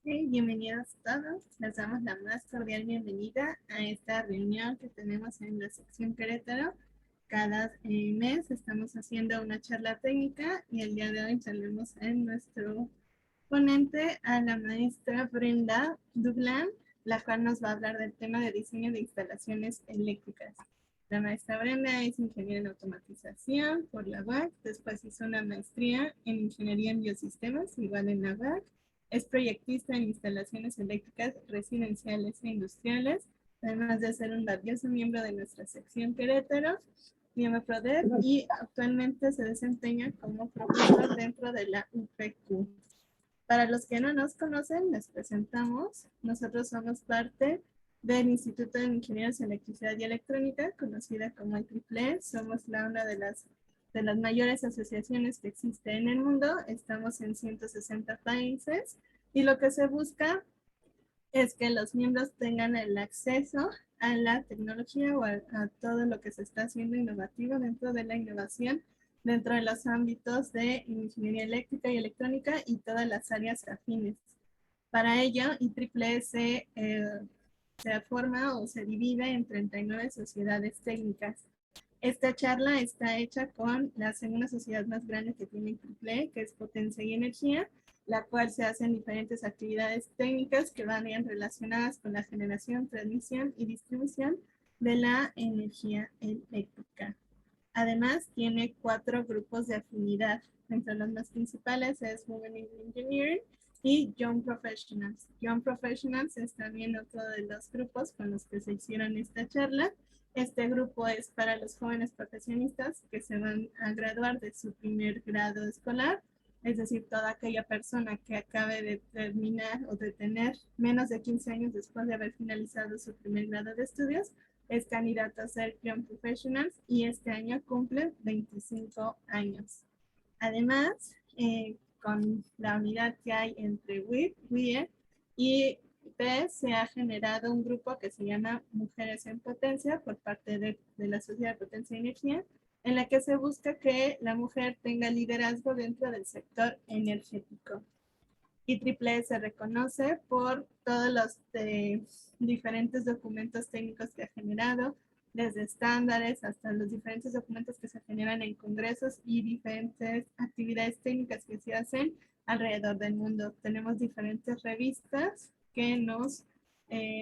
Bienvenidos todos. Les damos la más cordial bienvenida a esta reunión que tenemos en la sección Querétaro. Cada mes estamos haciendo una charla técnica y el día de hoy tenemos en nuestro ponente a la maestra Brenda Dublán, la cual nos va a hablar del tema de diseño de instalaciones eléctricas. La maestra Brenda es ingeniera en automatización por la UAC, después hizo una maestría en ingeniería en biosistemas, igual en la UAC. Es proyectista en instalaciones eléctricas residenciales e industriales, además de ser un valioso miembro de nuestra sección Querétaro, miembro PRODEP, y actualmente se desempeña como profesor dentro de la UPQ. Para los que no nos conocen, les presentamos. Nosotros somos parte del Instituto de Ingenieros en Electricidad y Electrónica, conocida como IEEE. Somos una de las mayores asociaciones que existe en el mundo. Estamos en 160 países y lo que se busca es que los miembros tengan el acceso a la tecnología o a todo lo que se está haciendo innovativo dentro de la innovación, dentro de los ámbitos de ingeniería eléctrica y electrónica y todas las áreas afines. Para ello, IEEE se forma o se divide en 39 sociedades técnicas. Esta charla está hecha con la segunda sociedad más grande que tiene IEEE, que es Potencia y Energía, la cual se hacen diferentes actividades técnicas que van bien relacionadas con la generación, transmisión y distribución de la energía eléctrica. Además, tiene 4 grupos de afinidad. Entre los más principales es Women in Engineering y Young Professionals. Young Professionals es también otro de los grupos con los que se hicieron esta charla. Este grupo es para los jóvenes profesionistas que se van a graduar de su primer grado escolar, es decir, toda aquella persona que acabe de terminar o de tener menos de 15 años después de haber finalizado su primer grado de estudios, es candidato a ser Young Professionals y este año cumple 25 años. Además, con la unidad que hay entre WIP, WIE y IP, se ha generado un grupo que se llama Mujeres en Potencia por parte de la Sociedad de Potencia y Energía, en la que se busca que la mujer tenga liderazgo dentro del sector energético. IEEE se reconoce por todos los diferentes documentos técnicos que ha generado, desde estándares hasta los diferentes documentos que se generan en congresos y diferentes actividades técnicas que se hacen alrededor del mundo. Tenemos diferentes revistas que nos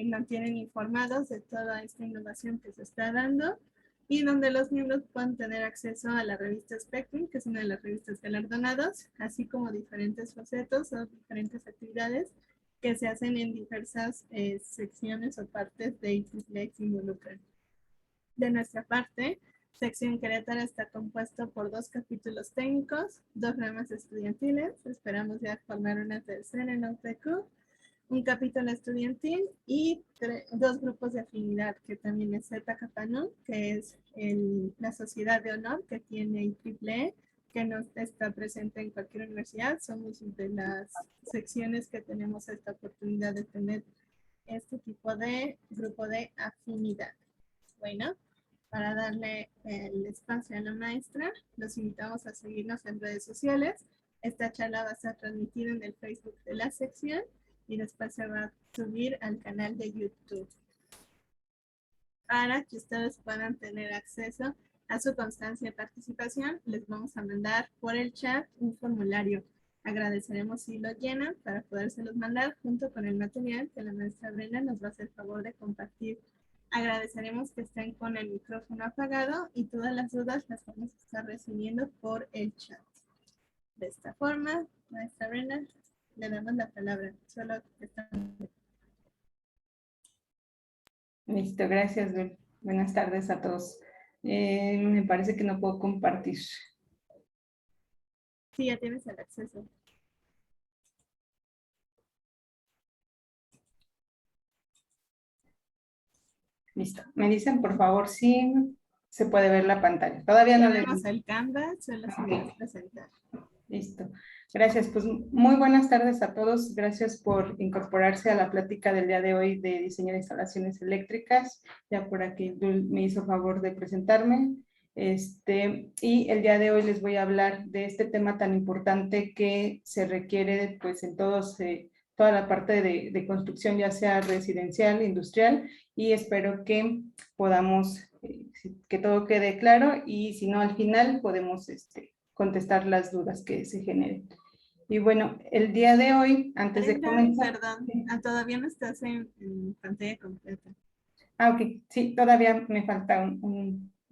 mantienen informados de toda esta innovación que se está dando y donde los miembros pueden tener acceso a la revista Spectrum, que es una de las revistas galardonadas, así como diferentes facetos o diferentes actividades que se hacen en diversas secciones o partes de IEEE que involucran. De nuestra parte, Sección Querétaro está compuesto por 2 capítulos técnicos, 2 ramas estudiantiles, esperamos ya formar una tercera en la UPQ, un capítulo estudiantil y 2 grupos de afinidad, que también es Zeta Kappa, que es la sociedad de honor que tiene IEEE, que no está presente en cualquier universidad. Somos de las secciones que tenemos esta oportunidad de tener este tipo de grupo de afinidad. Bueno, para darle el espacio a la maestra, los invitamos a seguirnos en redes sociales. Esta charla va a ser transmitida en el Facebook de la sección y después se va a subir al canal de YouTube. Para que ustedes puedan tener acceso a su constancia de participación, les vamos a mandar por el chat un formulario. Agradeceremos si lo llenan para podérselos mandar junto con el material que la maestra Brenda nos va a hacer el favor de compartir. Agradeceremos que estén con el micrófono apagado y todas las dudas las vamos a estar recibiendo por el chat. De esta forma, maestra Brenda, le damos la palabra. Solo estamos. Listo, gracias, Dul. Buenas tardes a todos. Me parece que no puedo compartir. Sí, ya tienes el acceso. Listo. Me dicen, por favor, si se puede ver la pantalla. Todavía no le Tenemos el Canva, solo se va a presentar. Listo. Gracias. Pues muy buenas tardes a todos. Gracias por incorporarse a la plática del día de hoy de diseño de instalaciones eléctricas. Ya por aquí Dul me hizo favor de presentarme. Y el día de hoy les voy a hablar de este tema tan importante que se requiere pues en todos toda la parte de construcción, ya sea residencial, industrial, y espero que podamos, que todo quede claro, y si no, al final podemos contestar las dudas que se generen. Y bueno, el día de hoy, antes de Brenda, comenzar... perdón, todavía no estás en pantalla completa. Ah, ok, sí, todavía me falta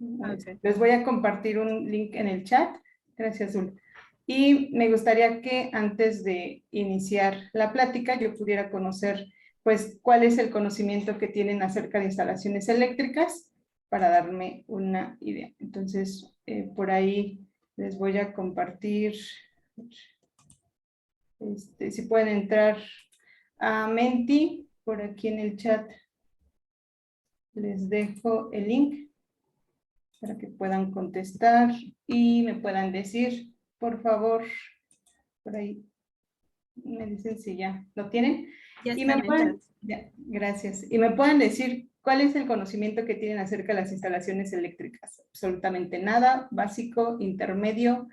Ok. les voy a compartir un link en el chat. Gracias, Zul. Y me gustaría que antes de iniciar la plática yo pudiera conocer, pues, cuál es el conocimiento que tienen acerca de instalaciones eléctricas para darme una idea. Entonces, por ahí les voy a compartir, si pueden entrar a Menti, por aquí en el chat les dejo el link para que puedan contestar y me puedan decir, por favor, por ahí me dicen si ya lo tienen. Ya Y están me en chat. pueden, ya, gracias. Y me pueden decir cuál es el conocimiento que tienen acerca de las instalaciones eléctricas. Absolutamente nada, básico, intermedio,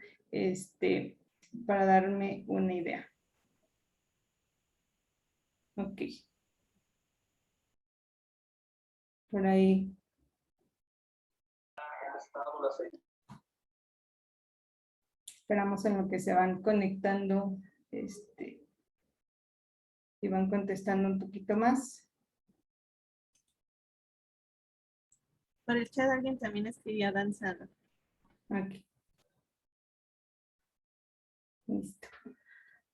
para darme una idea. Ok. Por ahí. Esperamos en lo que se van conectando, y van contestando un poquito más. Por el chat alguien también escribió avanzado. Aquí. Listo.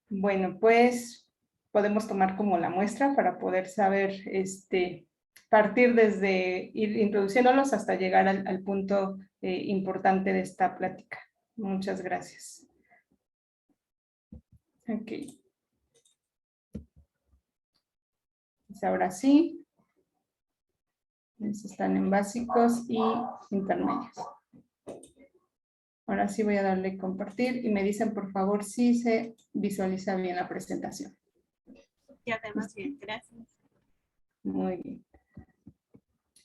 Bueno, pues podemos tomar como la muestra para poder saber, partir desde ir introduciéndolos hasta llegar al punto importante de esta plática. Muchas gracias. Ok. Pues ahora sí. Están en básicos y intermedios. Ahora sí voy a darle compartir y me dicen por favor si se visualiza bien la presentación. Ya vemos bien, gracias. Muy bien.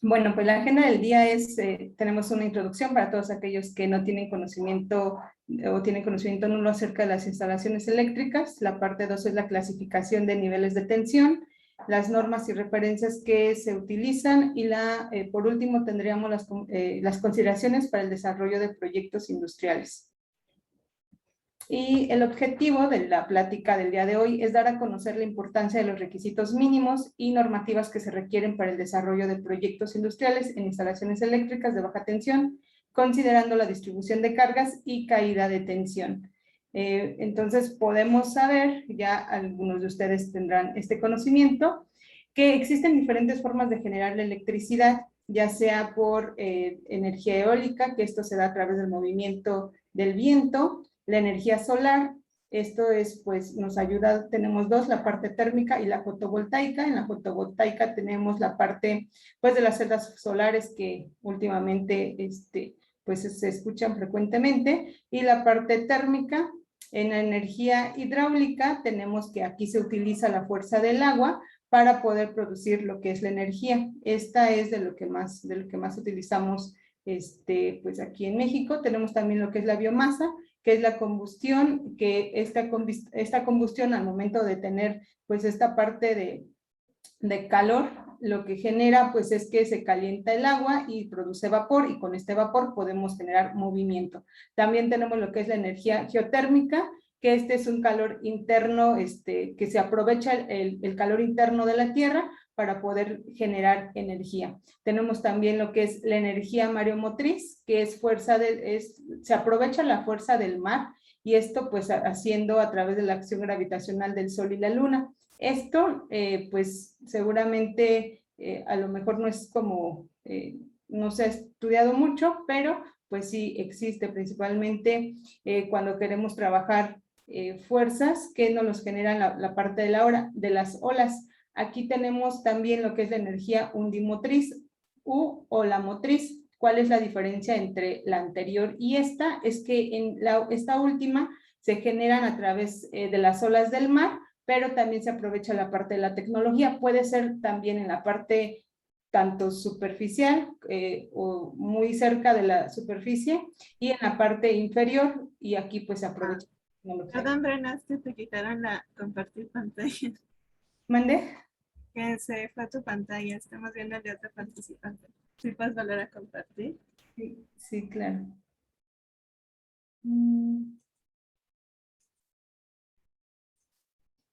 Bueno, pues la agenda del día es, tenemos una introducción para todos aquellos que no tienen conocimiento o tienen conocimiento nulo acerca de las instalaciones eléctricas. La parte 2 es la clasificación de niveles de tensión, las normas y referencias que se utilizan y por último tendríamos las consideraciones para el desarrollo de proyectos industriales. Y el objetivo de la plática del día de hoy es dar a conocer la importancia de los requisitos mínimos y normativas que se requieren para el desarrollo de proyectos industriales en instalaciones eléctricas de baja tensión, considerando la distribución de cargas y caída de tensión. Entonces podemos saber, ya algunos de ustedes tendrán este conocimiento, que existen diferentes formas de generar la electricidad, ya sea por energía eólica, que esto se da a través del movimiento del viento, la energía solar, esto es, pues, nos ayuda, tenemos dos, la parte térmica y la fotovoltaica. En la fotovoltaica tenemos la parte, pues, de las celdas solares que últimamente, pues, se escuchan frecuentemente, y la parte térmica. En la energía hidráulica tenemos que aquí se utiliza la fuerza del agua para poder producir lo que es la energía. Esta es de lo que más utilizamos, pues, aquí en México. Tenemos también lo que es la biomasa, que es la combustión, que esta combustión al momento de tener, pues, esta parte de calor, lo que genera, pues, es que se calienta el agua y produce vapor, y con este vapor podemos generar movimiento. También tenemos lo que es la energía geotérmica, que este es un calor interno, que se aprovecha el calor interno de la Tierra para poder generar energía. Tenemos también lo que es la energía mareomotriz, que es se aprovecha la fuerza del mar, y esto, pues, haciendo a través de la acción gravitacional del Sol y la Luna. Esto, pues, seguramente a lo mejor no es como, no se ha estudiado mucho, pero pues sí existe, principalmente cuando queremos trabajar fuerzas que nos los generan la parte de las olas. Aquí tenemos también lo que es la energía undimotriz u ola motriz. ¿Cuál es la diferencia entre la anterior y esta? Es que esta última se generan a través de las olas del mar, pero también se aprovecha la parte de la tecnología. Puede ser también en la parte tanto superficial o muy cerca de la superficie, y en la parte inferior, y aquí pues se aprovecha la tecnología. Perdón, Brenda, te quitaron la compartir pantalla. ¿Mande? Que se fue a tu pantalla, estamos viendo el de otro participante. ¿Sí puedes volver a compartir? Sí, sí, claro.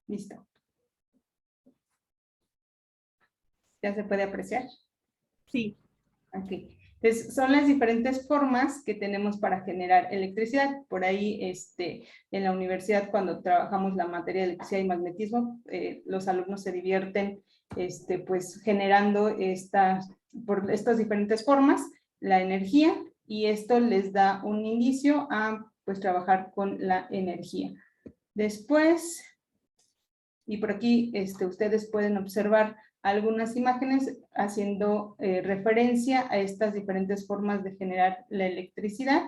Listo. ¿Ya se puede apreciar? Sí. Ok. Entonces, son las diferentes formas que tenemos para generar electricidad. Por ahí, en la universidad, cuando trabajamos la materia de electricidad y magnetismo, los alumnos se divierten, pues, generando por estas diferentes formas, la energía, y esto les da un indicio a, pues, trabajar con la energía. Después, y por aquí, ustedes pueden observar algunas imágenes haciendo referencia a estas diferentes formas de generar la electricidad.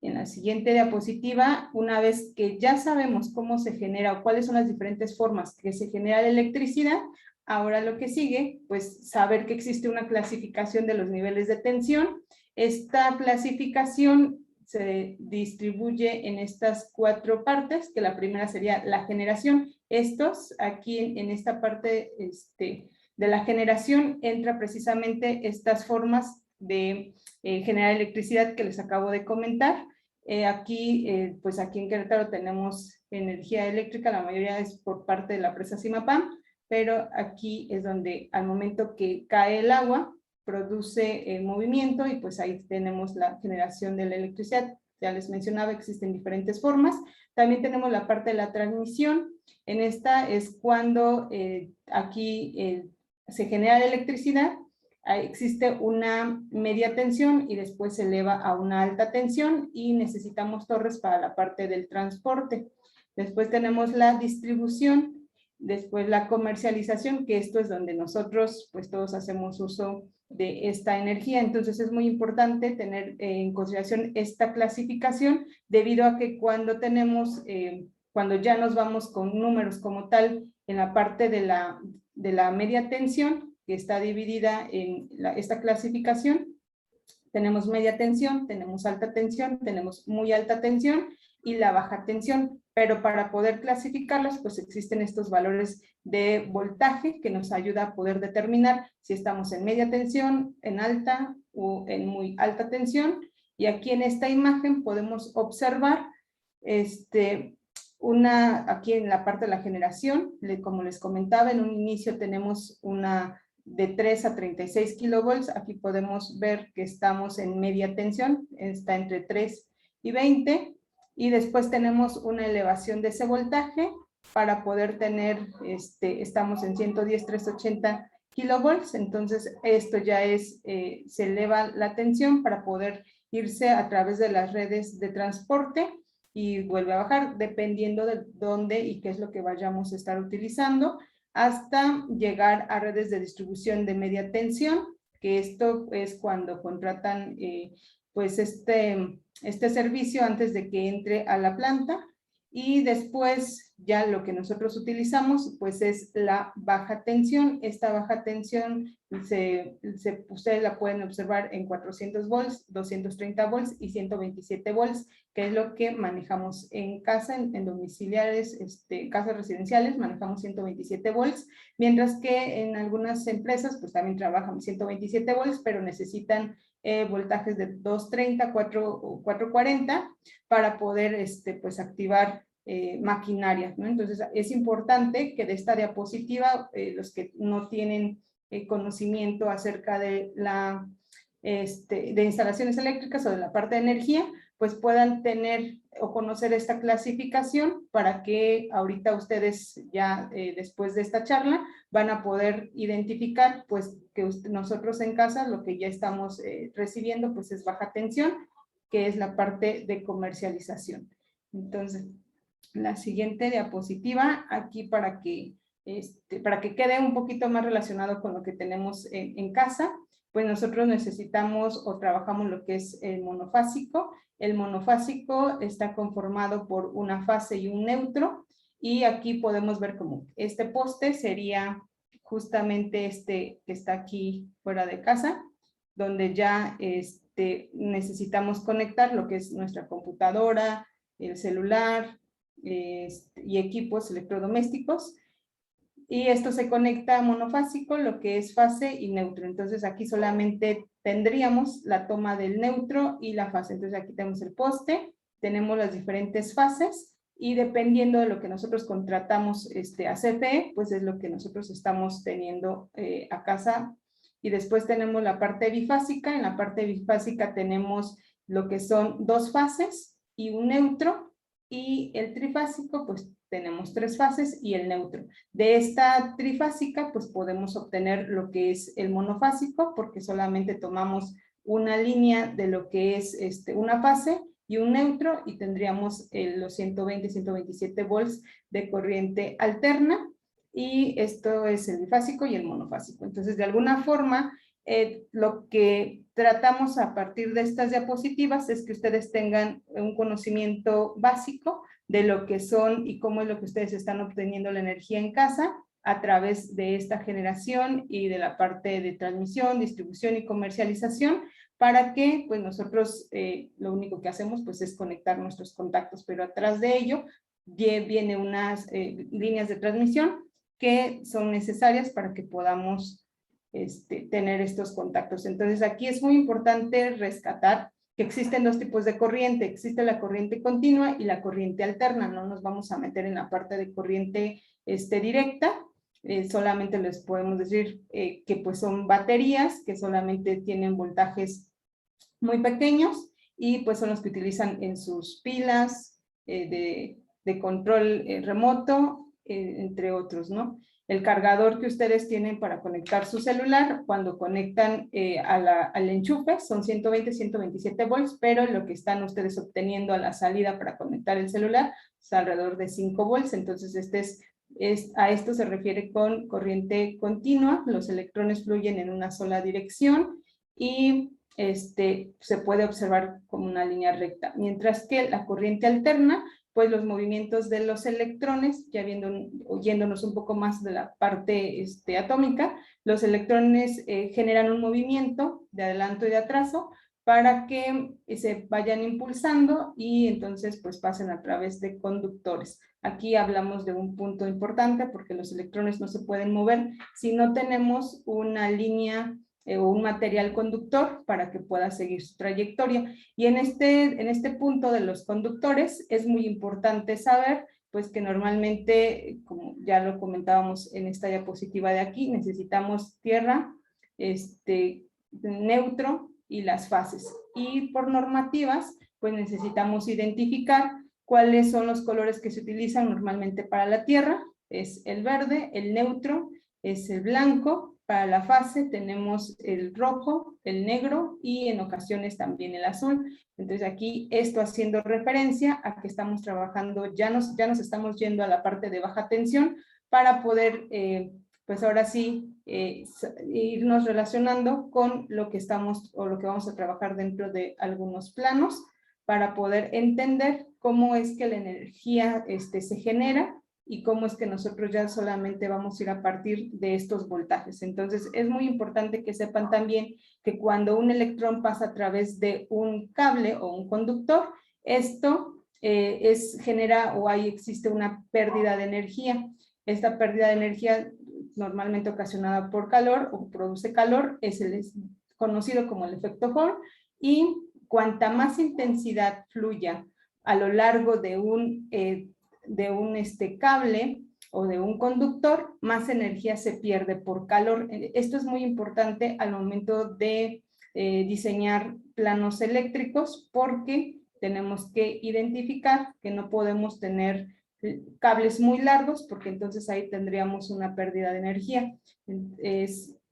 En la siguiente diapositiva, una vez que ya sabemos cómo se genera o cuáles son las diferentes formas que se genera la electricidad, ahora lo que sigue, pues saber que existe una clasificación de los niveles de tensión. Esta clasificación se distribuye en estas 4 partes, que la primera sería la generación. Estos, aquí en esta parte de la generación, entra precisamente estas formas de generar electricidad que les acabo de comentar. Pues aquí en Querétaro tenemos energía eléctrica, la mayoría es por parte de la presa Zimapán, pero aquí es donde al momento que cae el agua, produce movimiento, y pues ahí tenemos la generación de la electricidad. Ya les mencionaba, existen diferentes formas. También tenemos la parte de la transmisión. En esta es cuando aquí se genera la electricidad, existe una media tensión y después se eleva a una alta tensión, y necesitamos torres para la parte del transporte. Después tenemos la distribución, después la comercialización, que esto es donde nosotros pues todos hacemos uso de esta energía. Entonces es muy importante tener en consideración esta clasificación, debido a que cuando cuando ya nos vamos con números como tal en la parte de la media tensión, que está dividida en esta clasificación, tenemos media tensión, tenemos alta tensión, tenemos muy alta tensión y la baja tensión, pero para poder clasificarlas, pues existen estos valores de voltaje que nos ayuda a poder determinar si estamos en media tensión, en alta o en muy alta tensión. Y aquí en esta imagen podemos observar aquí en la parte de la generación, como les comentaba, en un inicio tenemos una de 3 a 36 kilovolts. Aquí podemos ver que estamos en media tensión, está entre 3 y 20, y después tenemos una elevación de ese voltaje para poder tener, estamos en 110, 380 kilovolts. Entonces esto ya se eleva la tensión para poder irse a través de las redes de transporte, y vuelve a bajar dependiendo de dónde y qué es lo que vayamos a estar utilizando, hasta llegar a redes de distribución de media tensión, que esto es cuando contratan pues este servicio antes de que entre a la planta. Y después ya lo que nosotros utilizamos pues es la baja tensión. Esta baja tensión ustedes la pueden observar en 400 volts, 230 volts y 127 volts, que es lo que manejamos en casa, en domiciliares, casas residenciales, manejamos 127 volts, mientras que en algunas empresas pues también trabajan 127 volts, pero necesitan voltajes de 230, 440 para poder pues activar maquinaria, ¿no? Entonces es importante que de esta diapositiva los que no tienen conocimiento acerca de de instalaciones eléctricas o de la parte de energía, pues puedan tener o conocer esta clasificación, para que ahorita ustedes ya después de esta charla van a poder identificar pues que nosotros en casa lo que ya estamos recibiendo pues es baja tensión, que es la parte de comercialización. Entonces, la siguiente diapositiva aquí para que quede un poquito más relacionado con lo que tenemos en casa, pues nosotros necesitamos o trabajamos lo que es el monofásico. El monofásico está conformado por una fase y un neutro, y aquí podemos ver como este poste sería justamente que está aquí fuera de casa, donde ya necesitamos conectar lo que es nuestra computadora, el celular y equipos electrodomésticos. y esto se conecta a monofásico, lo que es fase y neutro. Entonces aquí solamente tendríamos la toma del neutro y la fase. Entonces aquí tenemos el poste, tenemos las diferentes fases y dependiendo de lo que nosotros contratamos a CFE, pues es lo que nosotros estamos teniendo a casa. Y después tenemos la parte bifásica. En la parte bifásica tenemos lo que son 2 fases y un neutro, y el trifásico pues tenemos 3 fases y el neutro. De esta trifásica pues podemos obtener lo que es el monofásico, porque solamente tomamos una línea de lo que es una fase y un neutro, y tendríamos los 120, 127 volts de corriente alterna, y esto es el bifásico y el monofásico. Entonces, de alguna forma, lo que tratamos a partir de estas diapositivas es que ustedes tengan un conocimiento básico de lo que son y cómo es lo que ustedes están obteniendo la energía en casa a través de esta generación y de la parte de transmisión, distribución y comercialización, para que pues nosotros lo único que hacemos pues es conectar nuestros contactos, pero atrás de ello viene unas líneas de transmisión que son necesarias para que podamos tener estos contactos. Entonces aquí es muy importante rescatar que existen 2 tipos de corriente. Existe la corriente continua y la corriente alterna. No nos vamos a meter en la parte de corriente directa. Solamente les podemos decir que pues son baterías que solamente tienen voltajes muy pequeños y pues son los que utilizan en sus pilas de control remoto, entre otros, ¿no? El cargador que ustedes tienen para conectar su celular, cuando conectan al enchufe, son 120, 127 volts, pero lo que están ustedes obteniendo a la salida para conectar el celular es alrededor de 5 volts. Entonces, a esto se refiere con corriente continua. Los electrones fluyen en una sola dirección y se puede observar como una línea recta. Mientras que la corriente alterna, pues los movimientos de los electrones, ya oyéndonos un poco más de la parte atómica, los electrones generan un movimiento de adelanto y de atraso para que se vayan impulsando y entonces pues pasen a través de conductores. Aquí hablamos de un punto importante porque los electrones no se pueden mover si no tenemos una línea o un material conductor para que pueda seguir su trayectoria. Y en este punto de los conductores es muy importante saber pues que normalmente, como ya lo comentábamos en esta diapositiva de aquí, necesitamos tierra, neutro y las fases. Y por normativas, pues necesitamos identificar cuáles son los colores que se utilizan normalmente para la tierra. Es el verde, el neutro, es el blanco. Para la fase tenemos el rojo, el negro y en ocasiones también el azul. Entonces aquí esto haciendo referencia a que estamos trabajando, ya nos estamos yendo a la parte de baja tensión para poder, pues ahora sí, irnos relacionando con lo que estamos o lo que vamos a trabajar dentro de algunos planos para poder entender cómo es que la energía se genera y cómo es que nosotros ya solamente vamos a ir a partir de estos voltajes. Entonces, es muy importante que sepan también que cuando un electrón pasa a través de un cable o un conductor, esto genera o ahí existe una pérdida de energía. Esta pérdida de energía normalmente ocasionada por calor o produce calor, es conocido como el efecto Hall, y cuanta más intensidad fluya a lo largo de un cable o de un conductor, más energía se pierde por calor. Esto es muy importante al momento de diseñar planos eléctricos, porque tenemos que identificar que no podemos tener cables muy largos, porque entonces ahí tendríamos una pérdida de energía.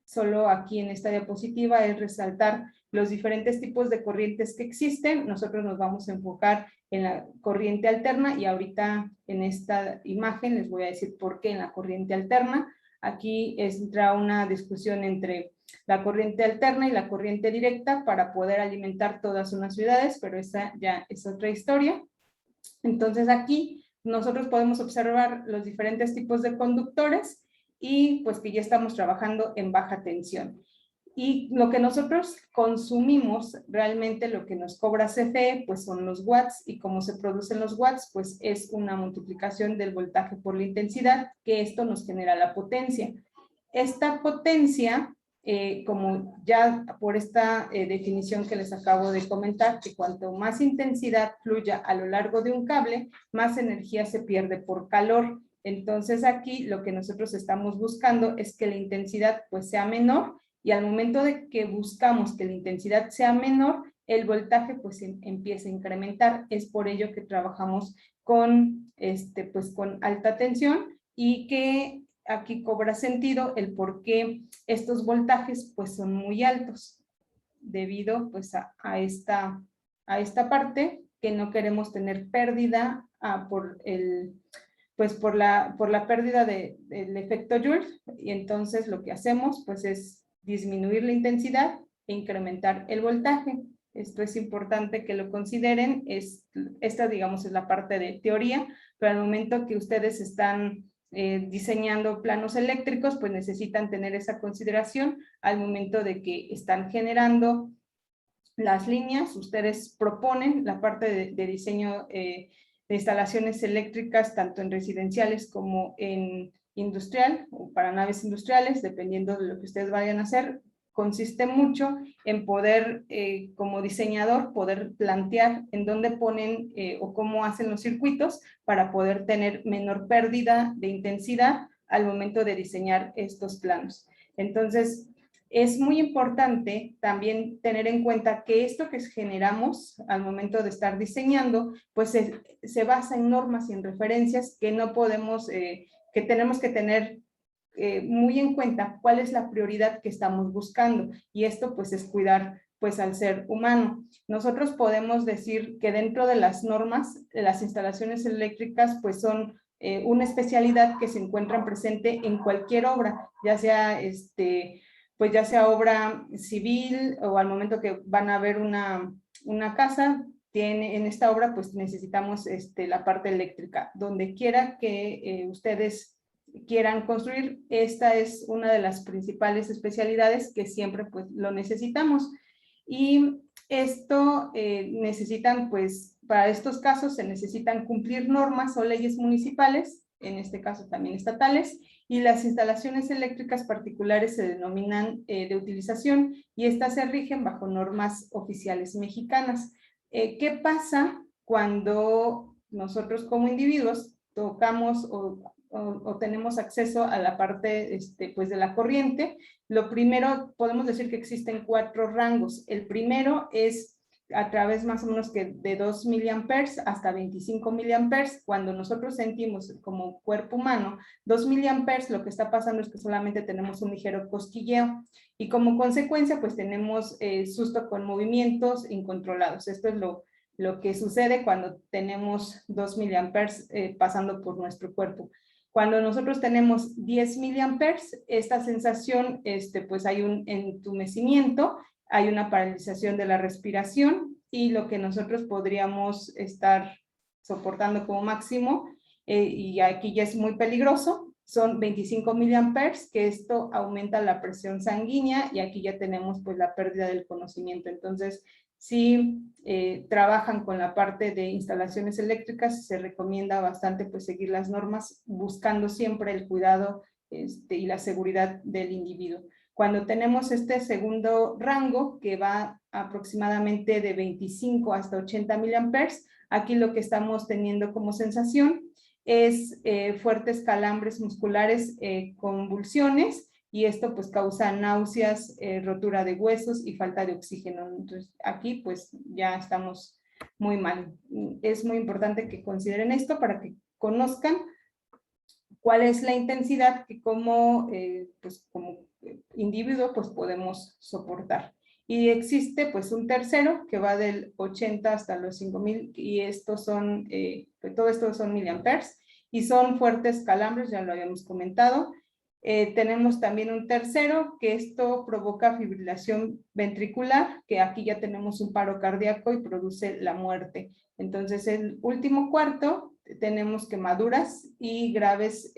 Solo aquí en esta diapositiva es resaltar los diferentes tipos de corrientes que existen. Nosotros nos vamos a enfocar en la corriente alterna y ahorita en esta imagen les voy a decir por qué en la corriente alterna. Aquí entra una discusión entre la corriente alterna y la corriente directa para poder alimentar todas unas ciudades, pero esa ya es otra historia. Entonces aquí nosotros podemos observar los diferentes tipos de conductores y pues que ya estamos trabajando en baja tensión. Y lo que nosotros consumimos, realmente lo que nos cobra CFE, pues son los watts, y como se producen los watts, pues es una multiplicación del voltaje por la intensidad, que esto nos genera la potencia. Esta potencia, como ya por esta definición que les acabo de comentar, que cuanto más intensidad fluya a lo largo de un cable, más energía se pierde por calor. Entonces aquí lo que nosotros estamos buscando es que la intensidad pues sea menor, y al momento de que buscamos que la intensidad sea menor, el voltaje pues empieza a incrementar. Es por ello que trabajamos con, pues, con alta tensión, y que aquí cobra sentido el por qué estos voltajes pues son muy altos, debido pues a esta parte que no queremos tener pérdida por el pues por la pérdida del efecto Joule, y entonces lo que hacemos pues es disminuir la intensidad e incrementar el voltaje. Esto es importante que lo consideren. Esta, digamos, es la parte de teoría, pero al momento que ustedes están diseñando planos eléctricos, pues necesitan tener esa consideración al momento de que están generando las líneas. Ustedes proponen la parte de diseño de instalaciones eléctricas, tanto en residenciales como en industrial o para naves industriales, dependiendo de lo que ustedes vayan a hacer. Consiste mucho en poder, como diseñador, poder plantear en dónde ponen o cómo hacen los circuitos para poder tener menor pérdida de intensidad al momento de diseñar estos planos. Entonces, es muy importante también tener en cuenta que esto que generamos al momento de estar diseñando, pues se basa en normas y en referencias que no podemos, que tenemos que tener muy en cuenta cuál es la prioridad que estamos buscando, y esto pues es cuidar pues al ser humano. Nosotros podemos decir que dentro de las normas, las instalaciones eléctricas pues son una especialidad que se encuentra presente en cualquier obra, ya sea pues ya sea obra civil o al momento que van a ver una casa, en esta obra pues necesitamos la parte eléctrica. Donde quiera que ustedes quieran construir, esta es una de las principales especialidades que siempre pues lo necesitamos. Y esto necesitan pues, para estos casos se necesitan cumplir normas o leyes municipales, en este caso también estatales, y las instalaciones eléctricas particulares se denominan de utilización, y estas se rigen bajo normas oficiales mexicanas. ¿Qué pasa cuando nosotros como individuos tocamos o tenemos acceso a la parte pues de la corriente? Lo primero, podemos decir que existen 4 rangos. El primero es a través más o menos que de 2 miliamperes hasta 25 miliamperes. Cuando nosotros sentimos como cuerpo humano 2 miliamperes, lo que está pasando es que solamente tenemos un ligero cosquilleo, y como consecuencia pues tenemos susto con movimientos incontrolados. Esto es lo que sucede cuando tenemos 2 miliamperes pasando por nuestro cuerpo. Cuando nosotros tenemos 10 miliamperes, esta sensación, pues hay un entumecimiento, hay una paralización de la respiración, y lo que nosotros podríamos estar soportando como máximo, y aquí ya es muy peligroso, son 25 miliamperes, que esto aumenta la presión sanguínea, y aquí ya tenemos pues la pérdida del conocimiento. Entonces, si trabajan con la parte de instalaciones eléctricas, se recomienda bastante pues seguir las normas, buscando siempre el cuidado y la seguridad del individuo. Cuando tenemos este segundo rango, que va aproximadamente de 25 hasta 80 miliamperes, aquí lo que estamos teniendo como sensación es fuertes calambres musculares, convulsiones, y esto pues causa náuseas, rotura de huesos y falta de oxígeno. Entonces aquí pues ya estamos muy mal. Es muy importante que consideren esto para que conozcan cuál es la intensidad que como individuo pues podemos soportar. Y existe pues un tercero que va del 80 hasta los 5000, y estos son, todo esto son miliamperes, y son fuertes calambres, ya lo habíamos comentado. Tenemos también un tercero, que esto provoca fibrilación ventricular, que aquí ya tenemos un paro cardíaco y produce la muerte. Entonces, el último cuarto, tenemos quemaduras y graves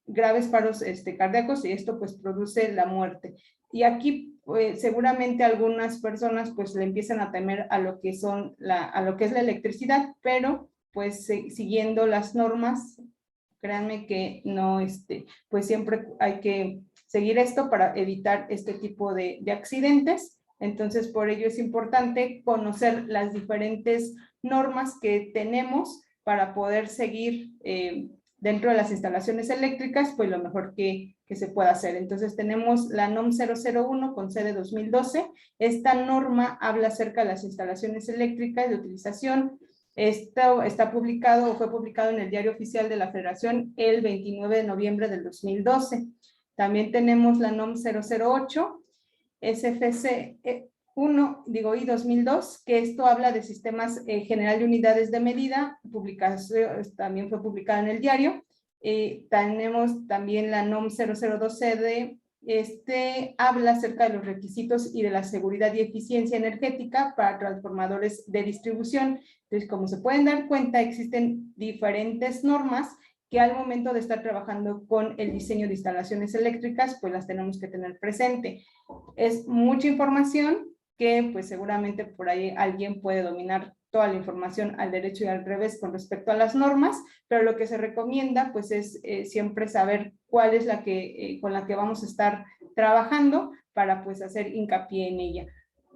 graves paros cardíacos, y esto pues produce la muerte. Y aquí pues, seguramente algunas personas pues le empiezan a temer a lo que es la electricidad, pero pues siguiendo las normas, créanme que no, pues siempre hay que seguir esto para evitar este tipo de accidentes. Entonces, por ello es importante conocer las diferentes normas que tenemos para poder seguir dentro de las instalaciones eléctricas, pues lo mejor que se pueda hacer. Entonces tenemos la NOM 001 con sede 2012. Esta norma habla acerca de las instalaciones eléctricas de utilización. Esto está publicado o fue publicado en el Diario Oficial de la Federación el 29 de noviembre del 2012. También tenemos la NOM 008, SFC I 2002, que esto habla de sistemas general de unidades de medida, también fue publicada en el diario. Tenemos también la NOM 002CD, habla acerca de los requisitos y de la seguridad y eficiencia energética para transformadores de distribución. Entonces, como se pueden dar cuenta, existen diferentes normas que al momento de estar trabajando con el diseño de instalaciones eléctricas, pues las tenemos que tener presente. Es mucha información que pues seguramente por ahí alguien puede dominar toda la información al derecho y al revés con respecto a las normas, pero lo que se recomienda pues es siempre saber cuál es la que con la que vamos a estar trabajando para pues hacer hincapié en ella.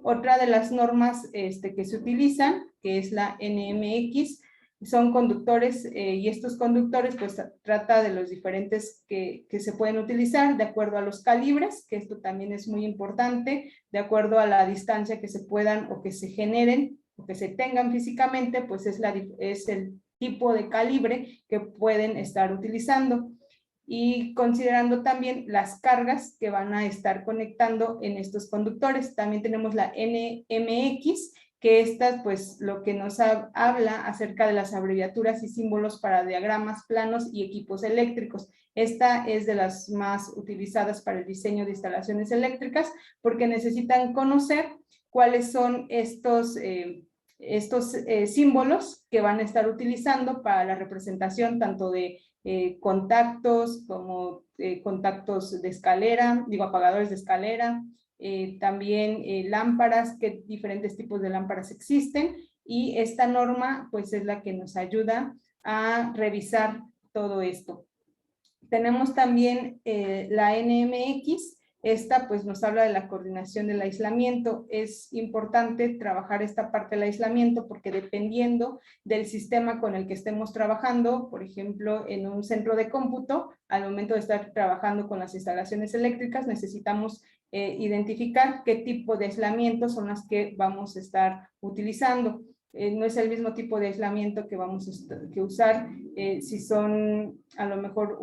Otra de las normas que se utilizan, que es la NMX, son conductores y estos conductores pues trata de los diferentes que se pueden utilizar de acuerdo a los calibres, que esto también es muy importante, de acuerdo a la distancia que se puedan o que se generen o que se tengan físicamente, pues es el tipo de calibre que pueden estar utilizando. Y considerando también las cargas que van a estar conectando en estos conductores. También tenemos la NMX, que esta pues lo que nos habla acerca de las abreviaturas y símbolos para diagramas, planos y equipos eléctricos. Esta es de las más utilizadas para el diseño de instalaciones eléctricas porque necesitan conocer cuáles son estos símbolos que van a estar utilizando para la representación tanto de contactos como contactos de escalera, apagadores de escalera, también lámparas, qué diferentes tipos de lámparas existen, y esta norma pues es la que nos ayuda a revisar todo esto. Tenemos también la NMX. Esta pues nos habla de la coordinación del aislamiento. Es importante trabajar esta parte del aislamiento porque dependiendo del sistema con el que estemos trabajando, por ejemplo, en un centro de cómputo, al momento de estar trabajando con las instalaciones eléctricas, necesitamos identificar qué tipo de aislamiento son las que vamos a estar utilizando. No es el mismo tipo de aislamiento que vamos a usar si son a lo mejor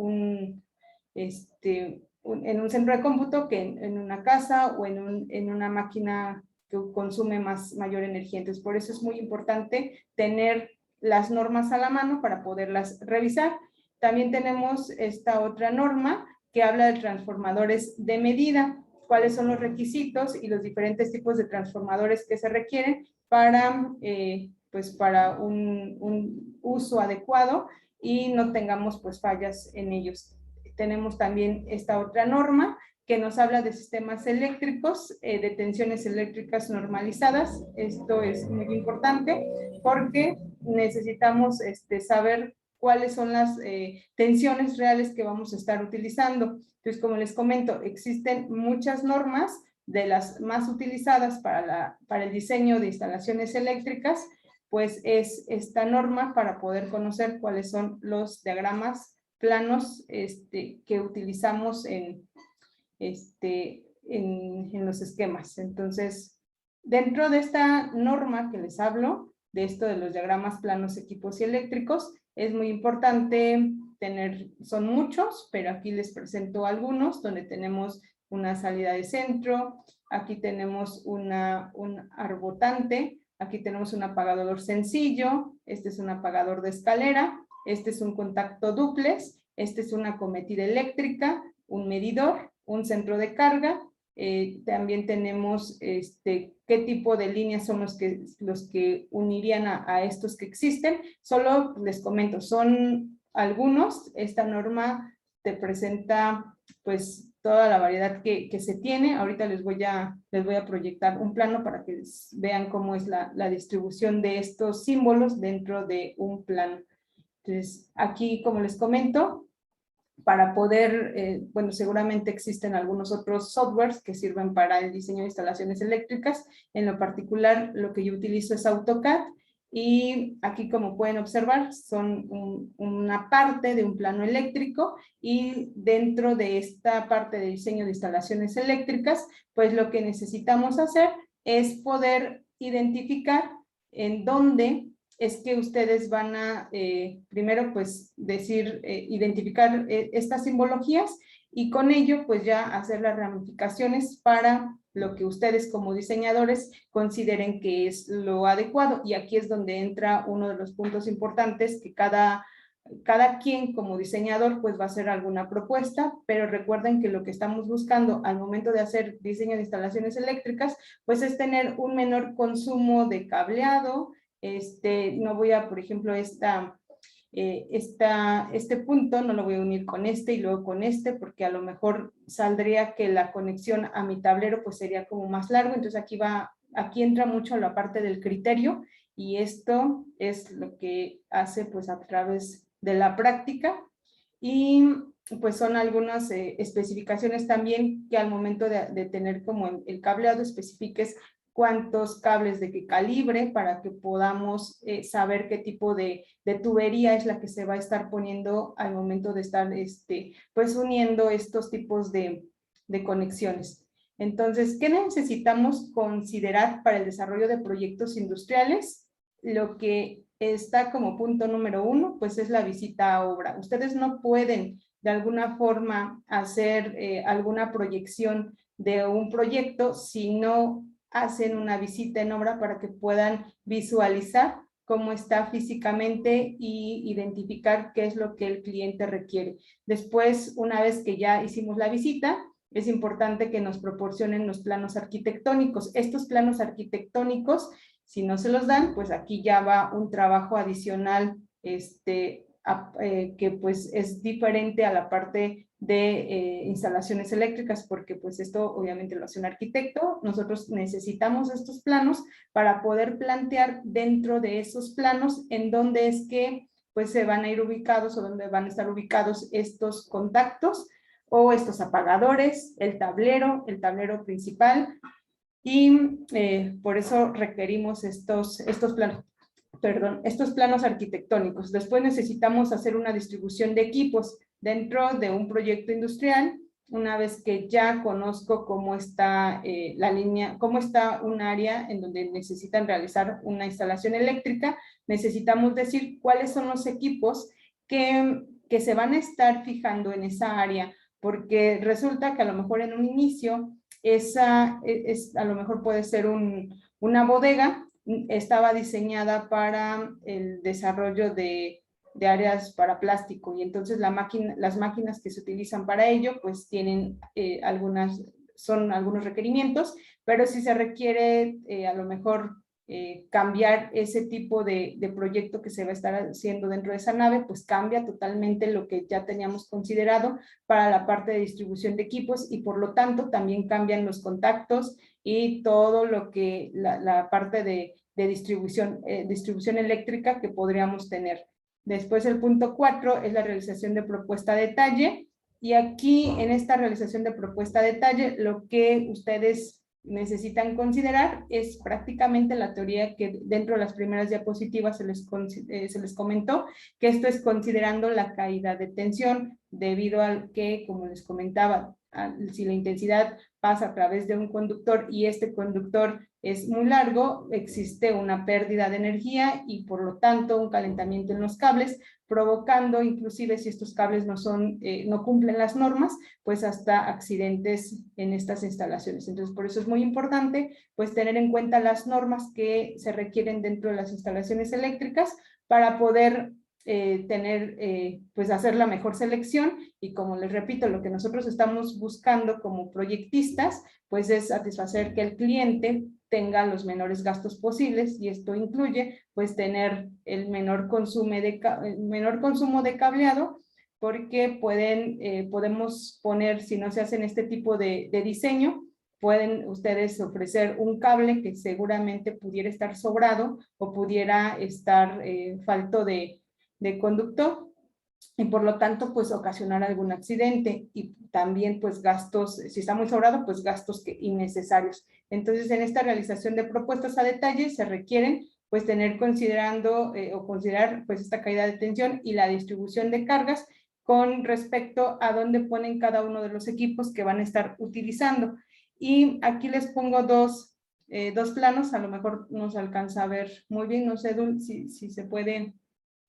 en un centro de cómputo que en una casa o en una máquina que consume mayor energía. Entonces, por eso es muy importante tener las normas a la mano para poderlas revisar. También tenemos esta otra norma que habla de transformadores de medida, cuáles son los requisitos y los diferentes tipos de transformadores que se requieren para, pues para un uso adecuado y no tengamos pues fallas en ellos. Tenemos también esta otra norma que nos habla de sistemas eléctricos, de tensiones eléctricas normalizadas. Esto es muy importante porque necesitamos saber cuáles son las tensiones reales que vamos a estar utilizando. Entonces, como les comento, existen muchas normas, de las más utilizadas para el diseño de instalaciones eléctricas, pues es esta norma para poder conocer cuáles son los diagramas planos que utilizamos en los esquemas. Entonces, dentro de esta norma que les hablo, de esto de los diagramas planos, equipos y eléctricos, es muy importante son muchos, pero aquí les presento algunos, donde tenemos una salida de centro, aquí tenemos un arbotante, aquí tenemos un apagador sencillo, este es un apagador de escalera, este es un contacto dúplex, este es una acometida eléctrica, un medidor, un centro de carga. También tenemos qué tipo de líneas son los que unirían a estos que existen. Solo les comento, son algunos. Esta norma te presenta pues toda la variedad que se tiene. Ahorita les voy a proyectar un plano para que vean cómo es la distribución de estos símbolos dentro de un plano. Entonces, aquí, como les comento, para poder, bueno, seguramente existen algunos otros softwares que sirven para el diseño de instalaciones eléctricas. En lo particular, lo que yo utilizo es AutoCAD. Y aquí, como pueden observar, son una parte de un plano eléctrico, y dentro de esta parte de diseño de instalaciones eléctricas, pues lo que necesitamos hacer es poder identificar en dónde es que ustedes van a, primero, pues decir, identificar estas simbologías, y con ello, pues ya hacer las ramificaciones para lo que ustedes como diseñadores consideren que es lo adecuado. Y aquí es donde entra uno de los puntos importantes, que cada quien como diseñador pues va a hacer alguna propuesta, pero recuerden que lo que estamos buscando al momento de hacer diseño de instalaciones eléctricas, pues es tener un menor consumo de cableado. No voy a, por ejemplo, este punto no lo voy a unir con este y luego con este, porque a lo mejor saldría que la conexión a mi tablero pues sería como más largo. Entonces aquí entra mucho la parte del criterio, y esto es lo que hace pues a través de la práctica. Y pues son algunas especificaciones también, que al momento de tener como el cableado, especifiques cuántos cables de qué calibre, para que podamos saber qué tipo de tubería es la que se va a estar poniendo al momento de estar pues uniendo estos tipos de conexiones. Entonces, ¿qué necesitamos considerar para el desarrollo de proyectos industriales? Lo que está como punto número 1, pues es la visita a obra. Ustedes no pueden de alguna forma hacer alguna proyección de un proyecto si no hacen una visita en obra, para que puedan visualizar cómo está físicamente y identificar qué es lo que el cliente requiere. Después, una vez que ya hicimos la visita, es importante que nos proporcionen los planos arquitectónicos. Estos planos arquitectónicos, si no se los dan, pues aquí ya va un trabajo adicional que pues es diferente a la parte de instalaciones eléctricas, porque pues esto obviamente lo hace un arquitecto. Nosotros necesitamos estos planos para poder plantear dentro de esos planos en dónde es que pues se van a ir ubicados, o dónde van a estar ubicados estos contactos o estos apagadores, el tablero principal. Y por eso requerimos estos planos arquitectónicos. Después necesitamos hacer una distribución de equipos dentro de un proyecto industrial. Una vez que ya conozco cómo está la línea, cómo está un área en donde necesitan realizar una instalación eléctrica, necesitamos decir cuáles son los equipos que se van a estar fijando en esa área, porque resulta que a lo mejor en un inicio a lo mejor puede ser una bodega. Estaba diseñada para el desarrollo de áreas para plástico, y entonces las máquinas que se utilizan para ello pues tienen son algunos requerimientos, pero si se requiere a lo mejor cambiar ese tipo de proyecto que se va a estar haciendo dentro de esa nave, pues cambia totalmente lo que ya teníamos considerado para la parte de distribución de equipos, y por lo tanto también cambian los contactos y todo lo que la parte de distribución eléctrica que podríamos tener. Después, el punto 4 es la realización de propuesta a detalle, y aquí en esta realización de propuesta a detalle lo que ustedes necesitan considerar es prácticamente la teoría que dentro de las primeras diapositivas se les comentó, que esto es considerando la caída de tensión, debido al que, como les comentaba, si la intensidad pasa a través de un conductor y este conductor es muy largo, existe una pérdida de energía y por lo tanto un calentamiento en los cables, provocando inclusive, si estos cables no cumplen las normas, pues hasta accidentes en estas instalaciones. Entonces, por eso es muy importante pues tener en cuenta las normas que se requieren dentro de las instalaciones eléctricas para poder pues hacer la mejor selección. Y como les repito, lo que nosotros estamos buscando como proyectistas pues es satisfacer que el cliente tenga los menores gastos posibles, y esto incluye pues tener el menor consumo de cableado, porque podemos poner, si no se hacen este tipo de diseño, pueden ustedes ofrecer un cable que seguramente pudiera estar sobrado o pudiera estar falto de conductor, y por lo tanto pues ocasionar algún accidente, y también pues gastos, si está muy sobrado, pues gastos innecesarios. Entonces en esta realización de propuestas a detalle se requieren pues tener considerando o considerar pues esta caída de tensión y la distribución de cargas con respecto a dónde ponen cada uno de los equipos que van a estar utilizando. Y aquí les pongo dos planos, a lo mejor no se alcanza a ver muy bien, no sé, Dul, si se puede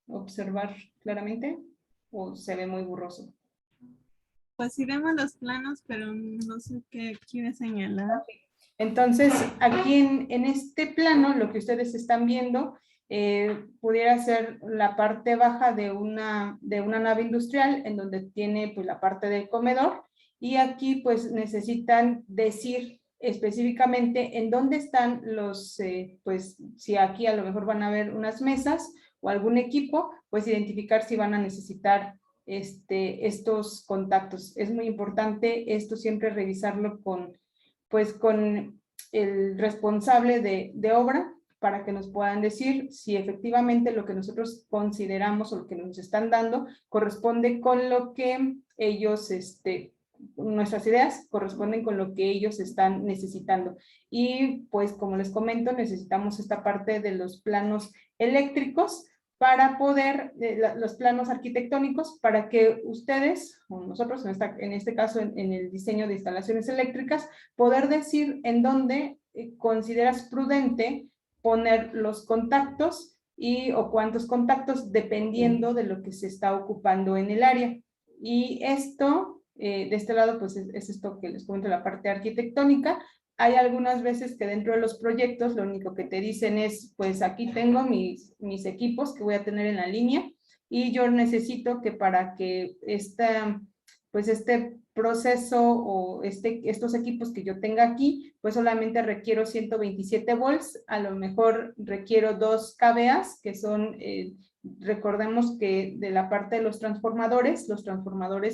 observar claramente o se ve muy borroso. Pues sí vemos los planos, pero no sé qué quiere señalar. Entonces, aquí en este plano, lo que ustedes están viendo pudiera ser la parte baja de una nave industrial, en donde tiene pues la parte del comedor, y aquí pues necesitan decir específicamente en dónde están los, pues si aquí a lo mejor van a haber unas mesas o algún equipo, pues identificar si van a necesitar estos contactos. Es muy importante esto siempre revisarlo con el responsable de obra, para que nos puedan decir si efectivamente lo que nosotros consideramos o lo que nos están dando corresponde con lo que ellos, nuestras ideas corresponden con lo que ellos están necesitando. Y pues como les comento, necesitamos esta parte de los planos eléctricos para poder, los planos arquitectónicos, para que ustedes, o nosotros en este caso en el diseño de instalaciones eléctricas, poder decir en dónde consideras prudente poner los contactos o cuántos contactos, dependiendo de lo que se está ocupando en el área. Y esto, de este lado, pues es esto que les comento, la parte arquitectónica. Hay algunas veces que dentro de los proyectos lo único que te dicen es, pues aquí tengo mis equipos que voy a tener en la línea, y yo necesito que para que pues este proceso o estos equipos que yo tenga aquí, pues solamente requiero 127 volts, a lo mejor requiero 2 kVA, que son, recordemos que de la parte de los transformadores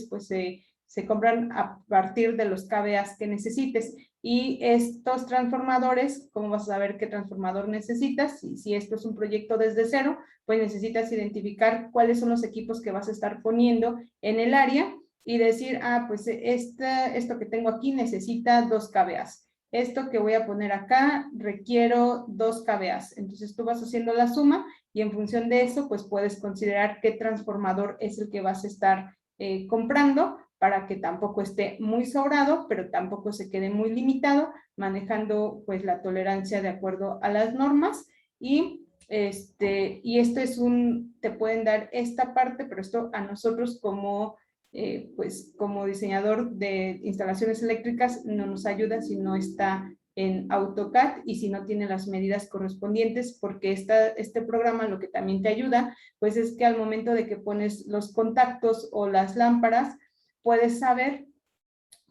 pues se compran a partir de los kVA que necesites. Y estos transformadores, ¿cómo vas a saber qué transformador necesitas? Si esto es un proyecto desde cero, pues necesitas identificar cuáles son los equipos que vas a estar poniendo en el área y decir, pues esto que tengo aquí necesita 2 kVA. Esto que voy a poner acá requiero 2 kVA. Entonces tú vas haciendo la suma y en función de eso, pues puedes considerar qué transformador es el que vas a estar comprando, para que tampoco esté muy sobrado, pero tampoco se quede muy limitado, manejando pues la tolerancia de acuerdo a las normas. Y esto es te pueden dar esta parte, pero esto a nosotros como pues como diseñador de instalaciones eléctricas no nos ayuda si no está en AutoCAD y si no tiene las medidas correspondientes, porque este programa lo que también te ayuda, pues es que al momento de que pones los contactos o las lámparas, puedes saber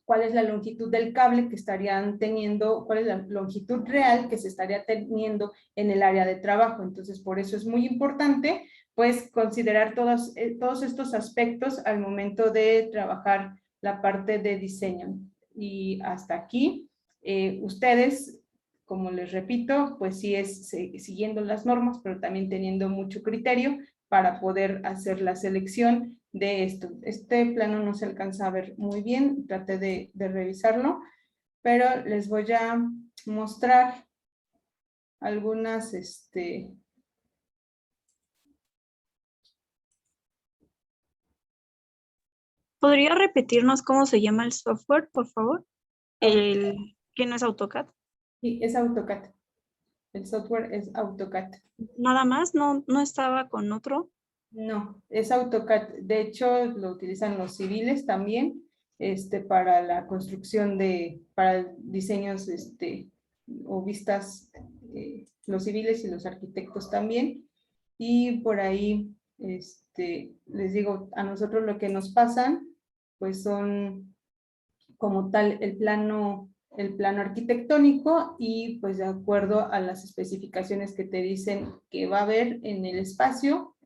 cuál es la longitud del cable que estarían teniendo, cuál es la longitud real que se estaría teniendo en el área de trabajo. Entonces, por eso es muy importante, pues, considerar todos estos aspectos al momento de trabajar la parte de diseño. Y hasta aquí, ustedes, como les repito, pues sí es siguiendo las normas, pero también teniendo mucho criterio para poder hacer la selección de esto. Este plano no se alcanza a ver muy bien, traté de revisarlo, pero les voy a mostrar algunas, ¿Podría repetirnos cómo se llama el software, por favor? ¿Que no es AutoCAD? Sí, es AutoCAD. El software es AutoCAD. ¿Nada más? ¿No estaba con otro? No, es AutoCAD. De hecho, lo utilizan los civiles también, para la construcción para diseños, o vistas, los civiles y los arquitectos también. Y por ahí, les digo, a nosotros lo que nos pasan, pues son como tal el plano arquitectónico, y pues de acuerdo a las especificaciones que te dicen que va a haber en el espacio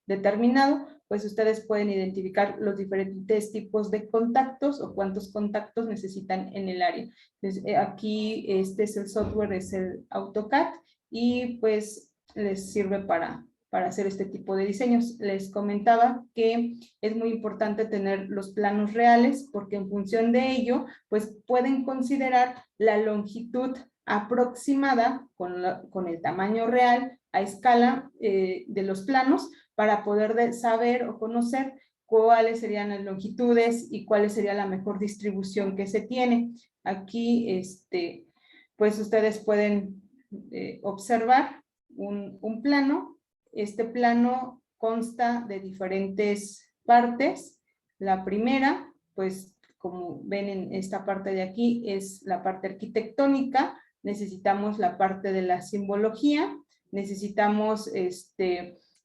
determinado, pues ustedes pueden identificar los diferentes tipos de contactos o cuántos contactos necesitan en el área. Entonces, aquí este es el software, es el AutoCAD, y pues les sirve para hacer este tipo de diseños. Les comentaba que es muy importante tener los planos reales, porque en función de ello, pues pueden considerar la longitud aproximada con el tamaño real a escala de los planos, para poder saber o conocer cuáles serían las longitudes y cuál sería la mejor distribución que se tiene. Aquí, pues ustedes pueden observar un plano. Este plano consta de diferentes partes. La primera, pues como ven en esta parte de aquí, es la parte arquitectónica. Necesitamos la parte de la simbología, necesitamos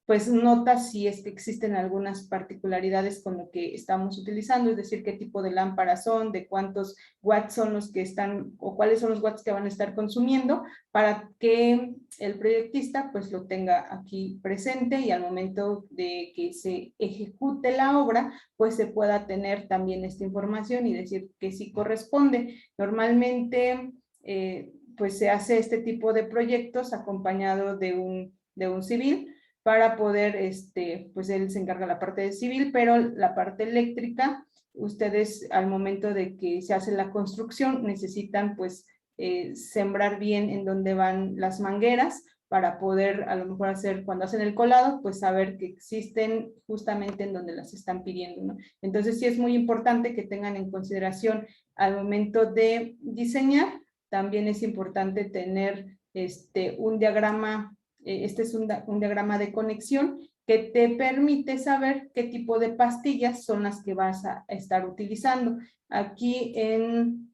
pues notas si es que existen algunas particularidades con lo que estamos utilizando, es decir, qué tipo de lámparas son, de cuántos watts son los que están, o cuáles son los watts que van a estar consumiendo, para que el proyectista pues lo tenga aquí presente, y al momento de que se ejecute la obra, pues se pueda tener también esta información y decir que sí corresponde. Normalmente pues se hace este tipo de proyectos acompañado de un civil, para poder, pues él se encarga de la parte de civil, pero la parte eléctrica, ustedes al momento de que se hace la construcción necesitan pues sembrar bien en dónde van las mangueras, para poder a lo mejor hacer, cuando hacen el colado, pues saber que existen justamente en donde las están pidiendo, ¿no? Entonces sí es muy importante que tengan en consideración al momento de diseñar. También es importante tener un diagrama. Este es un diagrama de conexión que te permite saber qué tipo de pastillas son las que vas a estar utilizando. Aquí en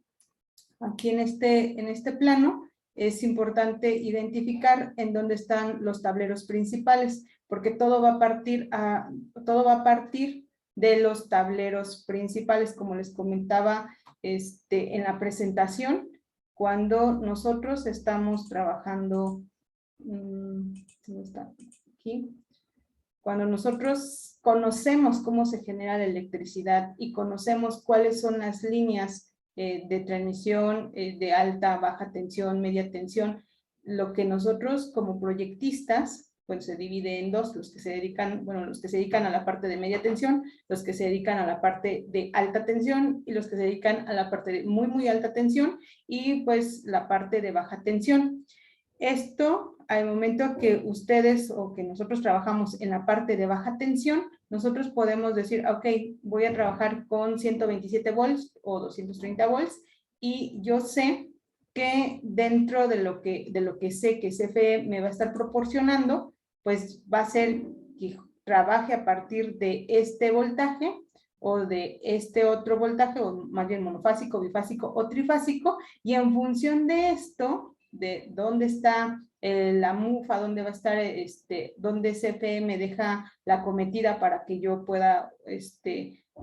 este plano es importante identificar en dónde están los tableros principales, porque todo va a partir de los tableros principales, como les comentaba en la presentación. Cuando nosotros estamos trabajando, ¿dónde está? Aquí. Cuando nosotros conocemos cómo se genera la electricidad y conocemos cuáles son las líneas de transmisión de alta, baja tensión, media tensión, lo que nosotros como proyectistas, pues se divide en dos: los que se dedican, los que se dedican a la parte de media tensión, los que se dedican a la parte de alta tensión, y los que se dedican a la parte de muy, muy alta tensión, y pues la parte de baja tensión. Esto, al momento que ustedes o que nosotros trabajamos en la parte de baja tensión, nosotros podemos decir, ok, voy a trabajar con 127 volts o 230 volts, y yo sé que dentro de lo que sé que CFE me va a estar proporcionando, pues va a ser que trabaje a partir de este voltaje o de este otro voltaje, o más bien monofásico, bifásico o trifásico, y en función de esto, de dónde está la mufa, dónde va a estar, dónde CFE me deja la cometida para que yo pueda,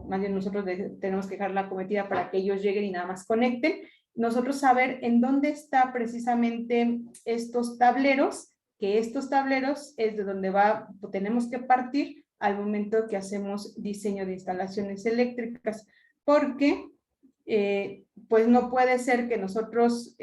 más bien nosotros tenemos que dejar la cometida para que ellos lleguen y nada más conecten. Nosotros saber en dónde está precisamente estos tableros, que estos tableros es de donde tenemos que partir al momento que hacemos diseño de instalaciones eléctricas, porque pues no puede ser que nosotros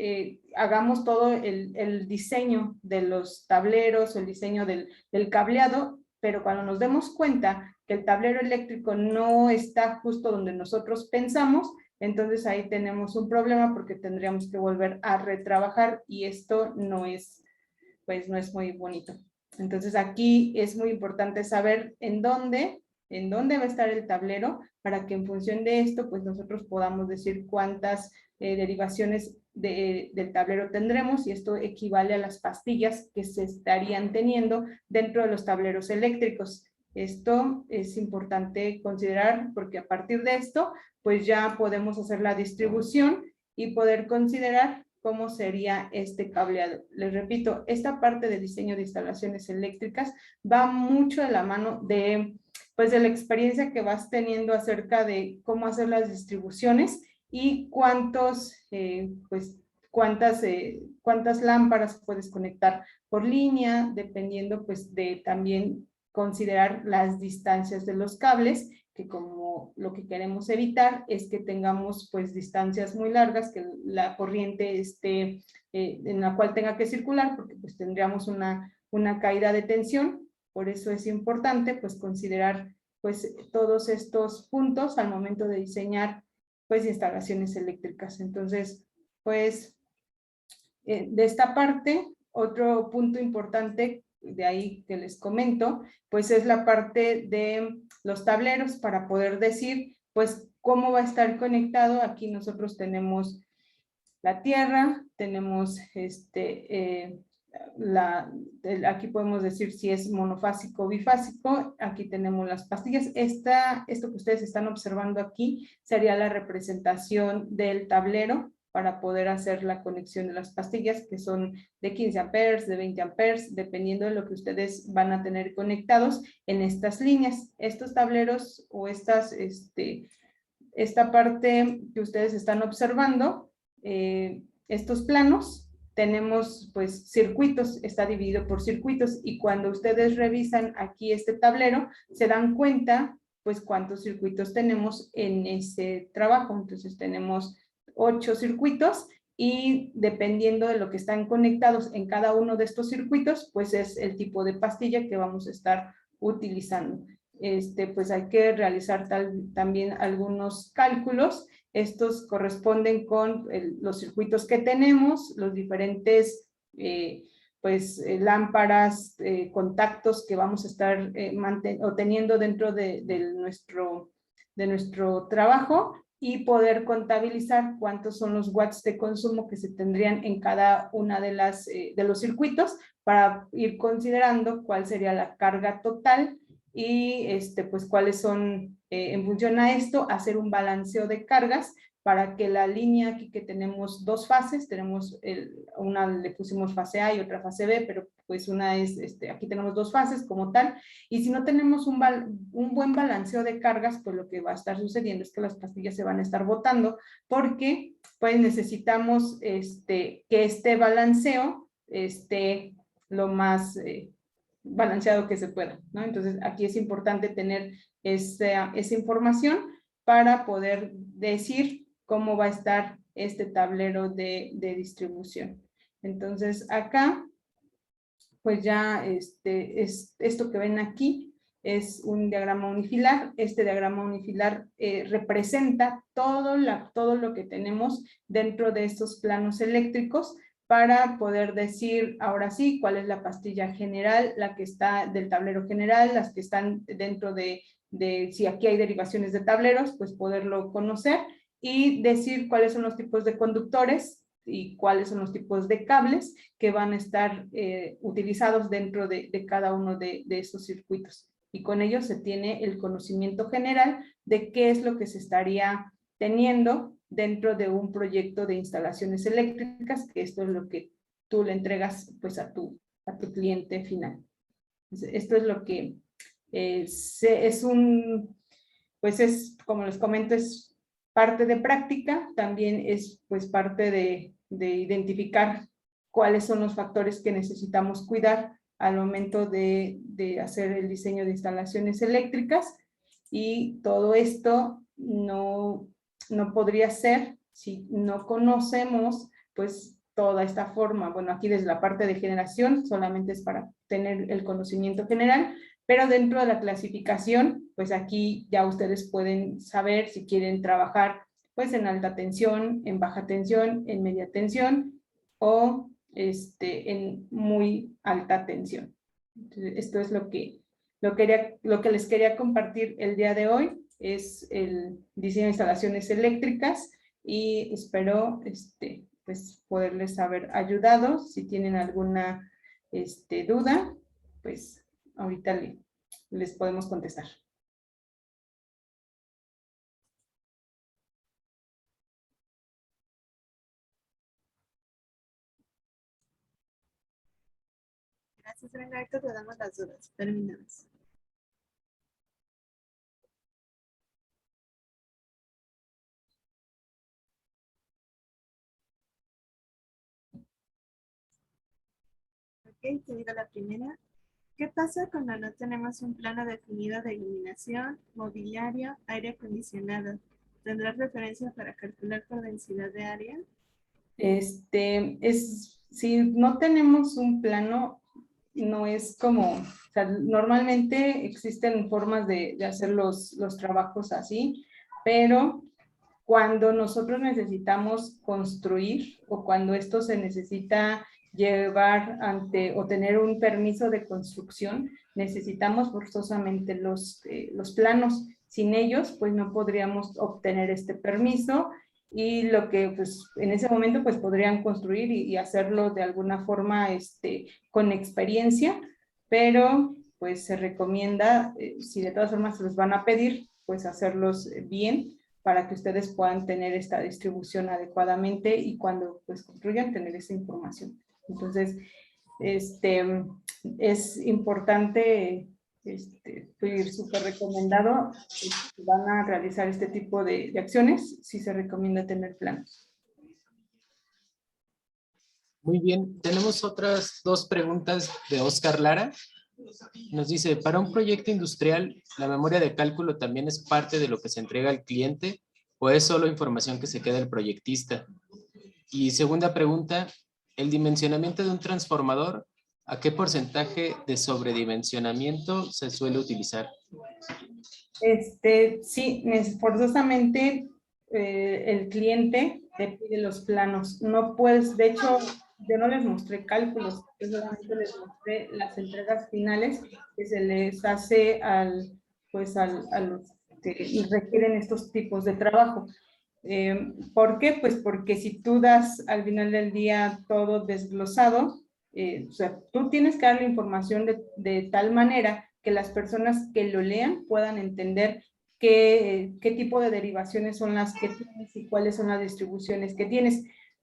hagamos todo el diseño de los tableros o el diseño del cableado, pero cuando nos demos cuenta que el tablero eléctrico no está justo donde nosotros pensamos, entonces ahí tenemos un problema, porque tendríamos que volver a retrabajar, y esto no es muy bonito. Entonces aquí es muy importante saber en dónde va a estar el tablero, para que en función de esto, pues nosotros podamos decir cuántas derivaciones del tablero tendremos, y esto equivale a las pastillas que se estarían teniendo dentro de los tableros eléctricos. Esto es importante considerar, porque a partir de esto, pues ya podemos hacer la distribución y poder considerar cómo sería este cableado. Les repito, esta parte de diseño de instalaciones eléctricas va mucho de la mano de la experiencia que vas teniendo acerca de cómo hacer las distribuciones y cuántas lámparas puedes conectar por línea, dependiendo pues de también considerar las distancias de los cables, que como lo que queremos evitar es que tengamos pues distancias muy largas, que la corriente esté en la cual tenga que circular, porque pues tendríamos una caída de tensión. Por eso es importante pues considerar pues todos estos puntos al momento de diseñar pues instalaciones eléctricas. Entonces, pues de esta parte, otro punto importante de ahí que les comento, pues es la parte de los tableros para poder decir, pues, cómo va a estar conectado. Aquí nosotros tenemos la tierra, tenemos aquí podemos decir si es monofásico o bifásico, aquí tenemos las pastillas. Esto que ustedes están observando aquí sería la representación del tablero para poder hacer la conexión de las pastillas, que son de 15 amperes, de 20 amperes, dependiendo de lo que ustedes van a tener conectados en estas líneas. Estos tableros o esta parte que ustedes están observando, estos planos, tenemos pues circuitos, está dividido por circuitos, y cuando ustedes revisan aquí este tablero, se dan cuenta pues cuántos circuitos tenemos en ese trabajo. Entonces tenemos 8 circuitos, y dependiendo de lo que están conectados en cada uno de estos circuitos, pues es el tipo de pastilla que vamos a estar utilizando. Pues hay que realizar también algunos cálculos. Estos corresponden con los circuitos que tenemos, los diferentes lámparas, contactos que vamos a estar teniendo dentro de nuestro trabajo, y poder contabilizar cuántos son los watts de consumo que se tendrían en cada una de los circuitos, para ir considerando cuál sería la carga total, y pues cuáles son, en función a esto, hacer un balanceo de cargas para que la línea aquí, que tenemos dos fases, tenemos una le pusimos fase A y otra fase B, pero pues una es, aquí tenemos dos fases como tal, y si no tenemos un buen balanceo de cargas, pues lo que va a estar sucediendo es que las pastillas se van a estar botando, porque pues necesitamos que este balanceo esté lo más balanceado que se pueda, ¿no? Entonces aquí es importante tener esa información para poder decir cómo va a estar este tablero de distribución. Entonces acá, pues ya esto que ven aquí es un diagrama unifilar. Este diagrama unifilar representa todo lo que tenemos dentro de estos planos eléctricos, para poder decir ahora sí cuál es la pastilla general, la que está del tablero general, las que están dentro de si aquí hay derivaciones de tableros, pues poderlo conocer, y decir cuáles son los tipos de conductores y cuáles son los tipos de cables que van a estar utilizados dentro de cada uno de esos circuitos. Y con ello se tiene el conocimiento general de qué es lo que se estaría teniendo dentro de un proyecto de instalaciones eléctricas, que esto es lo que tú le entregas pues a tu cliente final. Esto es lo que pues es, como les comento, es parte de práctica, también es pues parte de identificar cuáles son los factores que necesitamos cuidar al momento de hacer el diseño de instalaciones eléctricas, y todo esto no podría ser si no conocemos pues toda esta forma. Bueno, aquí desde la parte de generación solamente es para tener el conocimiento general, pero dentro de la clasificación, pues aquí ya ustedes pueden saber si quieren trabajar pues en alta tensión, en baja tensión, en media tensión, o en muy alta tensión. Entonces, esto es lo que les quería compartir el día de hoy, es el diseño de instalaciones eléctricas, y espero pues poderles haber ayudado. Si tienen alguna duda, pues ahorita les podemos contestar. Gracias, Renata. Te damos las dudas. Terminamos. Ok, te digo la primera. ¿Qué pasa cuando no tenemos un plano definido de iluminación, mobiliario, aire acondicionado? ¿Tendrás referencia para calcular por densidad de área? Si no tenemos un plano, no es como, o sea, normalmente existen formas de hacer los trabajos así, pero cuando nosotros necesitamos construir o cuando esto se necesita llevar ante o tener un permiso de construcción, necesitamos forzosamente los planos. Sin ellos, pues no podríamos obtener este permiso y lo que pues en ese momento pues podrían construir y hacerlo de alguna forma con experiencia, pero pues se recomienda, si de todas formas se los van a pedir, pues hacerlos bien para que ustedes puedan tener esta distribución adecuadamente y cuando pues construyan tener esa información. Entonces, es importante, fue súper recomendado, si van a realizar este tipo de acciones, sí se recomienda tener planos. Muy bien, tenemos otras dos preguntas de Oscar Lara. Nos dice, para un proyecto industrial, ¿la memoria de cálculo también es parte de lo que se entrega al cliente o es solo información que se queda el proyectista? Y segunda pregunta, ¿el dimensionamiento de un transformador, a qué porcentaje de sobredimensionamiento se suele utilizar? Sí, forzosamente el cliente te pide los planos. No puedes, de hecho, yo no les mostré cálculos, yo solamente les mostré las entregas finales que se les hace a los que requieren estos tipos de trabajo. ¿Por qué? Pues porque si tú das al final del día todo desglosado, o sea, tú tienes que dar la información de tal manera que las personas que lo lean puedan entender qué tipo de derivaciones son las que tienes y cuáles son las distribuciones que tienes.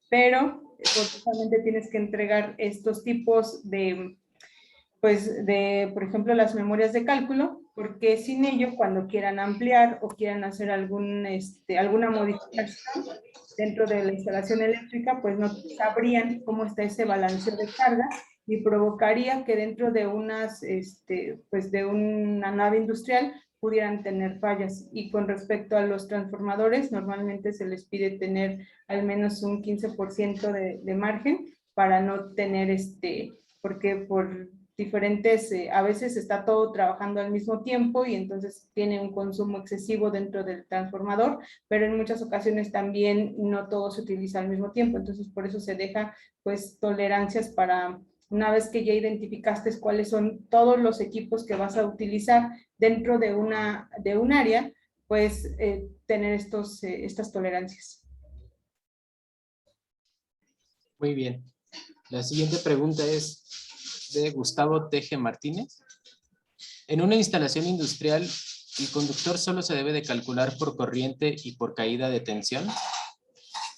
Pero, forzosamente tienes que entregar estos tipos de, por ejemplo, las memorias de cálculo, porque sin ello, cuando quieran ampliar o quieran hacer alguna modificación dentro de la instalación eléctrica, pues no sabrían cómo está ese balanceo de carga y provocaría que dentro de de una nave industrial pudieran tener fallas. Y con respecto a los transformadores, normalmente se les pide tener al menos un 15% de margen para no tener porque por diferentes, a veces está todo trabajando al mismo tiempo y entonces tiene un consumo excesivo dentro del transformador, pero en muchas ocasiones también no todo se utiliza al mismo tiempo, entonces por eso se deja pues tolerancias para una vez que ya identificaste cuáles son todos los equipos que vas a utilizar dentro de un área, pues tener estas tolerancias. Muy bien. La siguiente pregunta es de Gustavo Teje Martínez. En una instalación industrial, ¿el conductor solo se debe de calcular por corriente y por caída de tensión?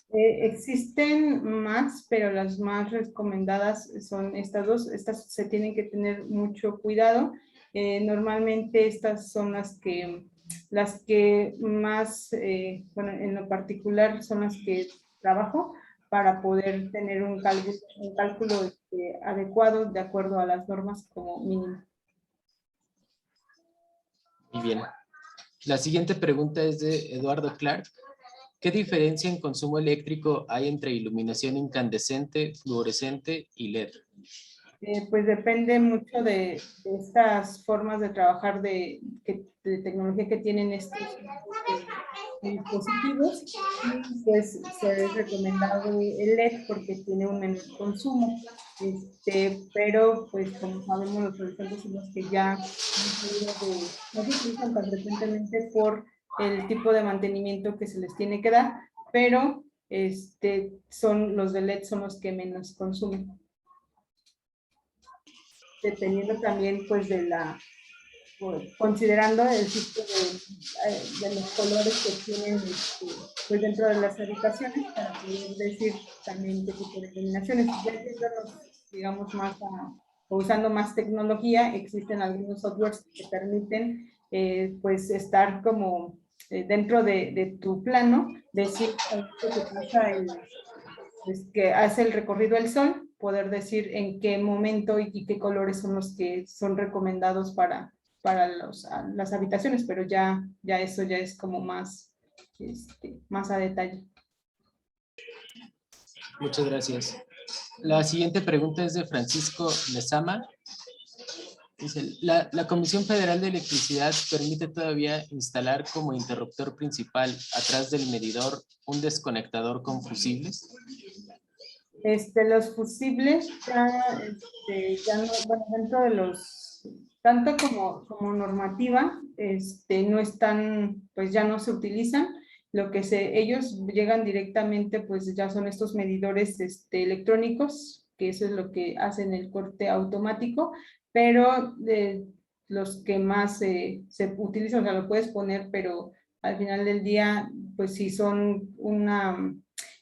Existen más, pero las más recomendadas son estas dos. Estas se tienen que tener mucho cuidado. Normalmente estas son las que más, bueno, en lo particular son las que trabajo para poder tener un cálculo adecuado de acuerdo a las normas como mínimo. Muy bien. La siguiente pregunta es de Eduardo Clark. ¿Qué diferencia en consumo eléctrico hay entre iluminación incandescente, fluorescente y LED? Pues depende mucho de estas formas de trabajar de tecnología que tienen estos dispositivos, y pues se es recomendado el LED porque tiene un menor consumo, pero pues como sabemos los fabricantes son los que ya no se utilizan tan frecuentemente por el tipo de mantenimiento que se les tiene que dar, pero son los de LED son los que menos consumen. Dependiendo también pues considerando el tipo de los colores que tienen pues dentro de las habitaciones para poder decir también qué tipo de iluminaciones. Ya digamos más o usando más tecnología, existen algunos softwares que permiten pues estar como dentro de tu plano, decir que pasa pues, que hace el recorrido del sol poder decir en qué momento y qué colores son los que son recomendados para las habitaciones, pero ya eso ya es como más, más a detalle. Muchas gracias. La siguiente pregunta es de Francisco Lezama. Dice, ¿la Comisión Federal de Electricidad permite todavía instalar como interruptor principal atrás del medidor un desconectador con fusibles? Los fusibles ya, ya no, bueno, dentro de los, tanto como normativa, no están, pues ya no se utilizan. Lo que ellos llegan directamente, pues ya son estos medidores electrónicos, que eso es lo que hacen el corte automático, pero los que más se utilizan, o sea, lo puedes poner, pero al final del día, pues si son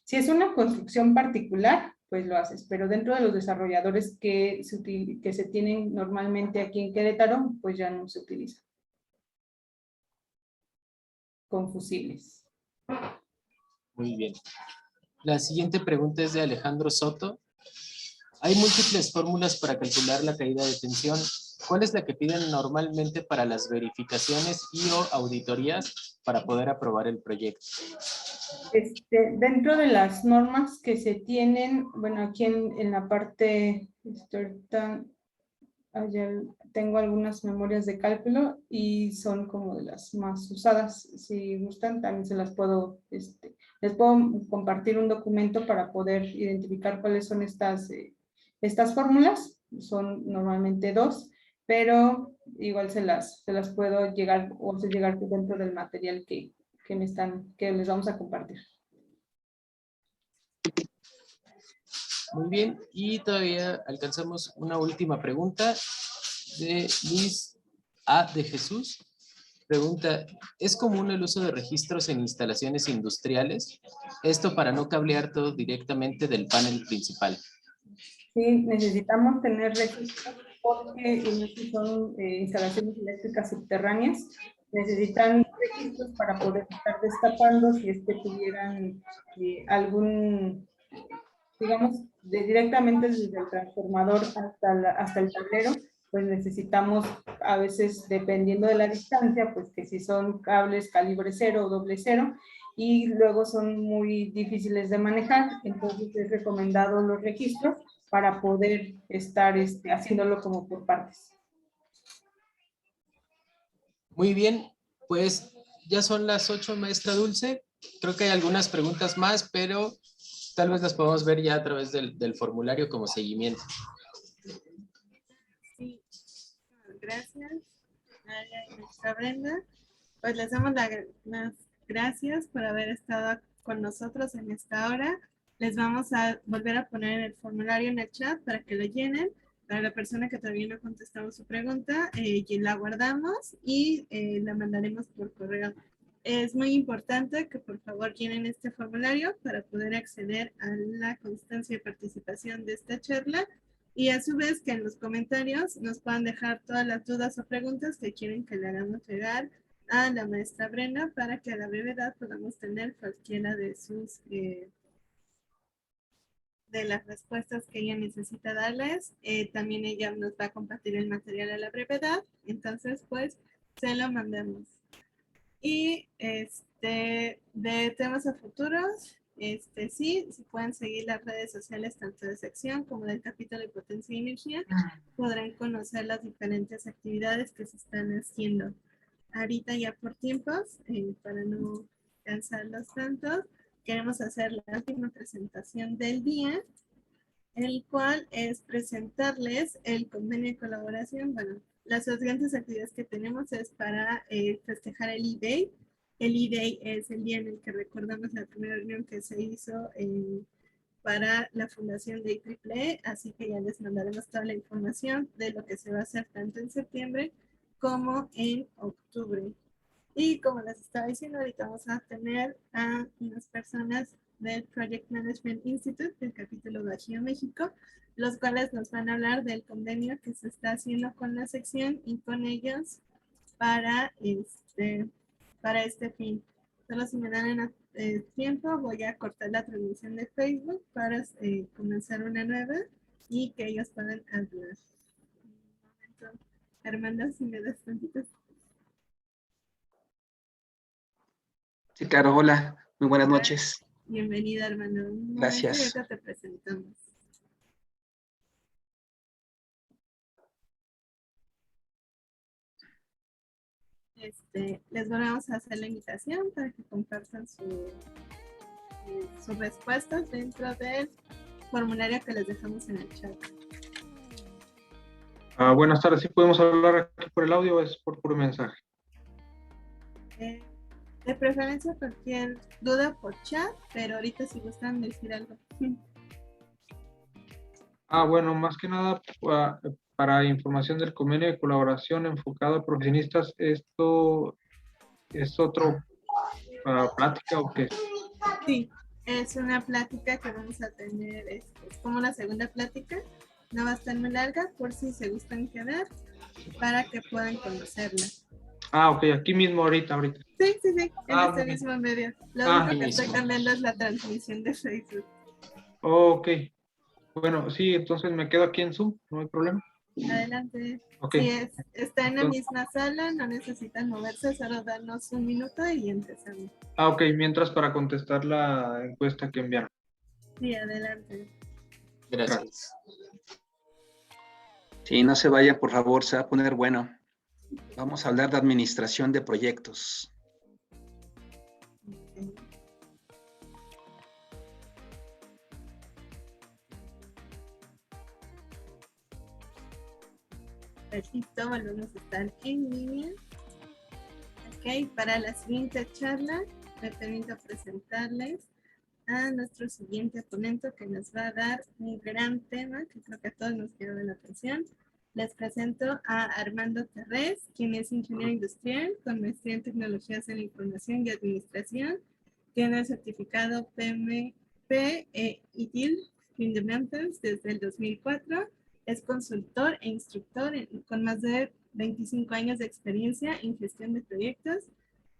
si es una construcción particular, pues lo haces, pero dentro de los desarrolladores que se tienen normalmente aquí en Querétaro, pues ya no se utiliza con fusibles. Muy bien. La siguiente pregunta es de Alejandro Soto. Hay múltiples fórmulas para calcular la caída de tensión. ¿Cuál es la que piden normalmente para las verificaciones y o auditorías para poder aprobar el proyecto? Dentro de las normas que se tienen, bueno, aquí en la parte, ahorita tengo algunas memorias de cálculo y son como de las más usadas. Si gustan, también se las puedo, les puedo compartir un documento para poder identificar cuáles son estas fórmulas. Son normalmente 2, pero igual se las puedo llegar o hacer llegar dentro del material que les vamos a compartir. Muy bien, y todavía alcanzamos una última pregunta de Luis A. de Jesús. Pregunta, ¿es común el uso de registros en instalaciones industriales? Esto para no cablear todo directamente del panel principal. Sí, necesitamos tener registros porque son instalaciones eléctricas subterráneas. Necesitan registros para poder estar destapando si es que tuvieran algún, digamos, directamente desde el transformador hasta el tablero, pues necesitamos a veces, dependiendo de la distancia, pues que si son cables calibre 0 o doble 0, y luego son muy difíciles de manejar, entonces es recomendado los registros para poder estar haciéndolo como por partes. Muy bien, pues ya son las 8, maestra Dulce. Creo que hay algunas preguntas más, pero tal vez las podemos ver ya a través del formulario como seguimiento. Sí, gracias, María y maestra Brenda. Pues les damos las gracias por haber estado con nosotros en esta hora. Les vamos a volver a poner el formulario en el chat para que lo llenen. Para la persona que todavía no contestamos su pregunta, la guardamos y la mandaremos por correo. Es muy importante que por favor llenen este formulario para poder acceder a la constancia de participación de esta charla y a su vez que en los comentarios nos puedan dejar todas las dudas o preguntas que quieren que le hagamos llegar a la maestra Brenda para que a la brevedad podamos tener cualquiera de sus de las respuestas que ella necesita darles. También ella nos va a compartir el material a la brevedad, entonces pues se lo mandamos. Y de temas a futuros, sí pueden seguir las redes sociales tanto de sección como del capítulo de Potencia y Energía, podrán conocer las diferentes actividades que se están haciendo. Ahorita ya por tiempos, para no cansarlos tanto, queremos hacer la última presentación del día, el cual es presentarles el convenio de colaboración. Bueno, las siguientes actividades que tenemos es para festejar el E-Day. El E-Day es el día en el que recordamos la primera reunión que se hizo para la fundación de IEEE, así que ya les mandaremos toda la información de lo que se va a hacer tanto en septiembre como en octubre. Y como les estaba diciendo, ahorita vamos a tener a unas personas del Project Management Institute del capítulo Bajío, México, los cuales nos van a hablar del convenio que se está haciendo con la sección y con ellos para este fin. Solo si me dan tiempo, voy a cortar la transmisión de Facebook para comenzar una nueva y que ellos puedan hablar. Un momento, Armando, si me das tantitos. Sí, claro, hola, muy buenas noches. Bienvenida, Armando. Un momento y Gracias. ahorita te presentamos. Les vamos a hacer la invitación para que compartan sus respuestas dentro del formulario que les dejamos en el chat. Buenas tardes, ¿sí podemos hablar aquí por el audio o es por puro mensaje? De preferencia cualquier duda por chat, pero ahorita si gustan decir algo. Bueno, más que nada para información del convenio de colaboración enfocado a profesionistas, ¿esto es otro plática o qué? Sí, es una plática que vamos a tener, es como una segunda plática, no va a estar muy larga por si se gustan quedar, para que puedan conocerla. Ok, aquí mismo ahorita. Sí, en muy este bien. mismo medio. Lo único que buenísimo. estoy cambiando es la transmisión de Facebook. Ok, bueno, sí, entonces me quedo aquí en Zoom, no hay problema. Adelante. Ok. Si está en la Entonces- misma sala, no necesitan moverse, solo darnos un minuto y empezamos. Ok, mientras para contestar la encuesta que enviaron. Sí, adelante. Gracias. Sí, no se vayan, por favor, se va a poner bueno. Vamos a hablar de administración de proyectos. Ok. Perfecto, volvemos a estar en línea. Ok, para la siguiente charla me permito presentarles a nuestro siguiente ponente que nos va a dar un gran tema que creo que a todos nos llama la atención. Les presento a Armando Terrés, quien es ingeniero industrial con maestría en tecnologías de la información y administración. Tiene el certificado PMP ITIL Fundamentals desde el 2004. Es consultor e instructor con más de 25 años de experiencia en gestión de proyectos,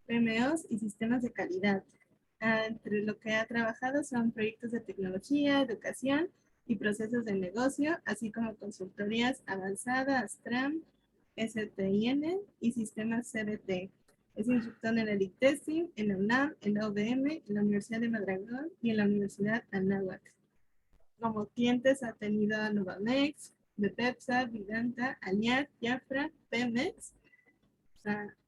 PMOs y sistemas de calidad. Entre lo que ha trabajado son proyectos de tecnología, educación y procesos de negocio, así como consultorías avanzadas, TRAM, STIN y sistemas CBT. Es instructor en el ITESTING, en la UNAM, en la UVM, en la Universidad de Mondragón y en la Universidad Anáhuac. Como clientes ha tenido a Novamex, Bepepsa, Vidanta, Aliat, Jafra, Pemex,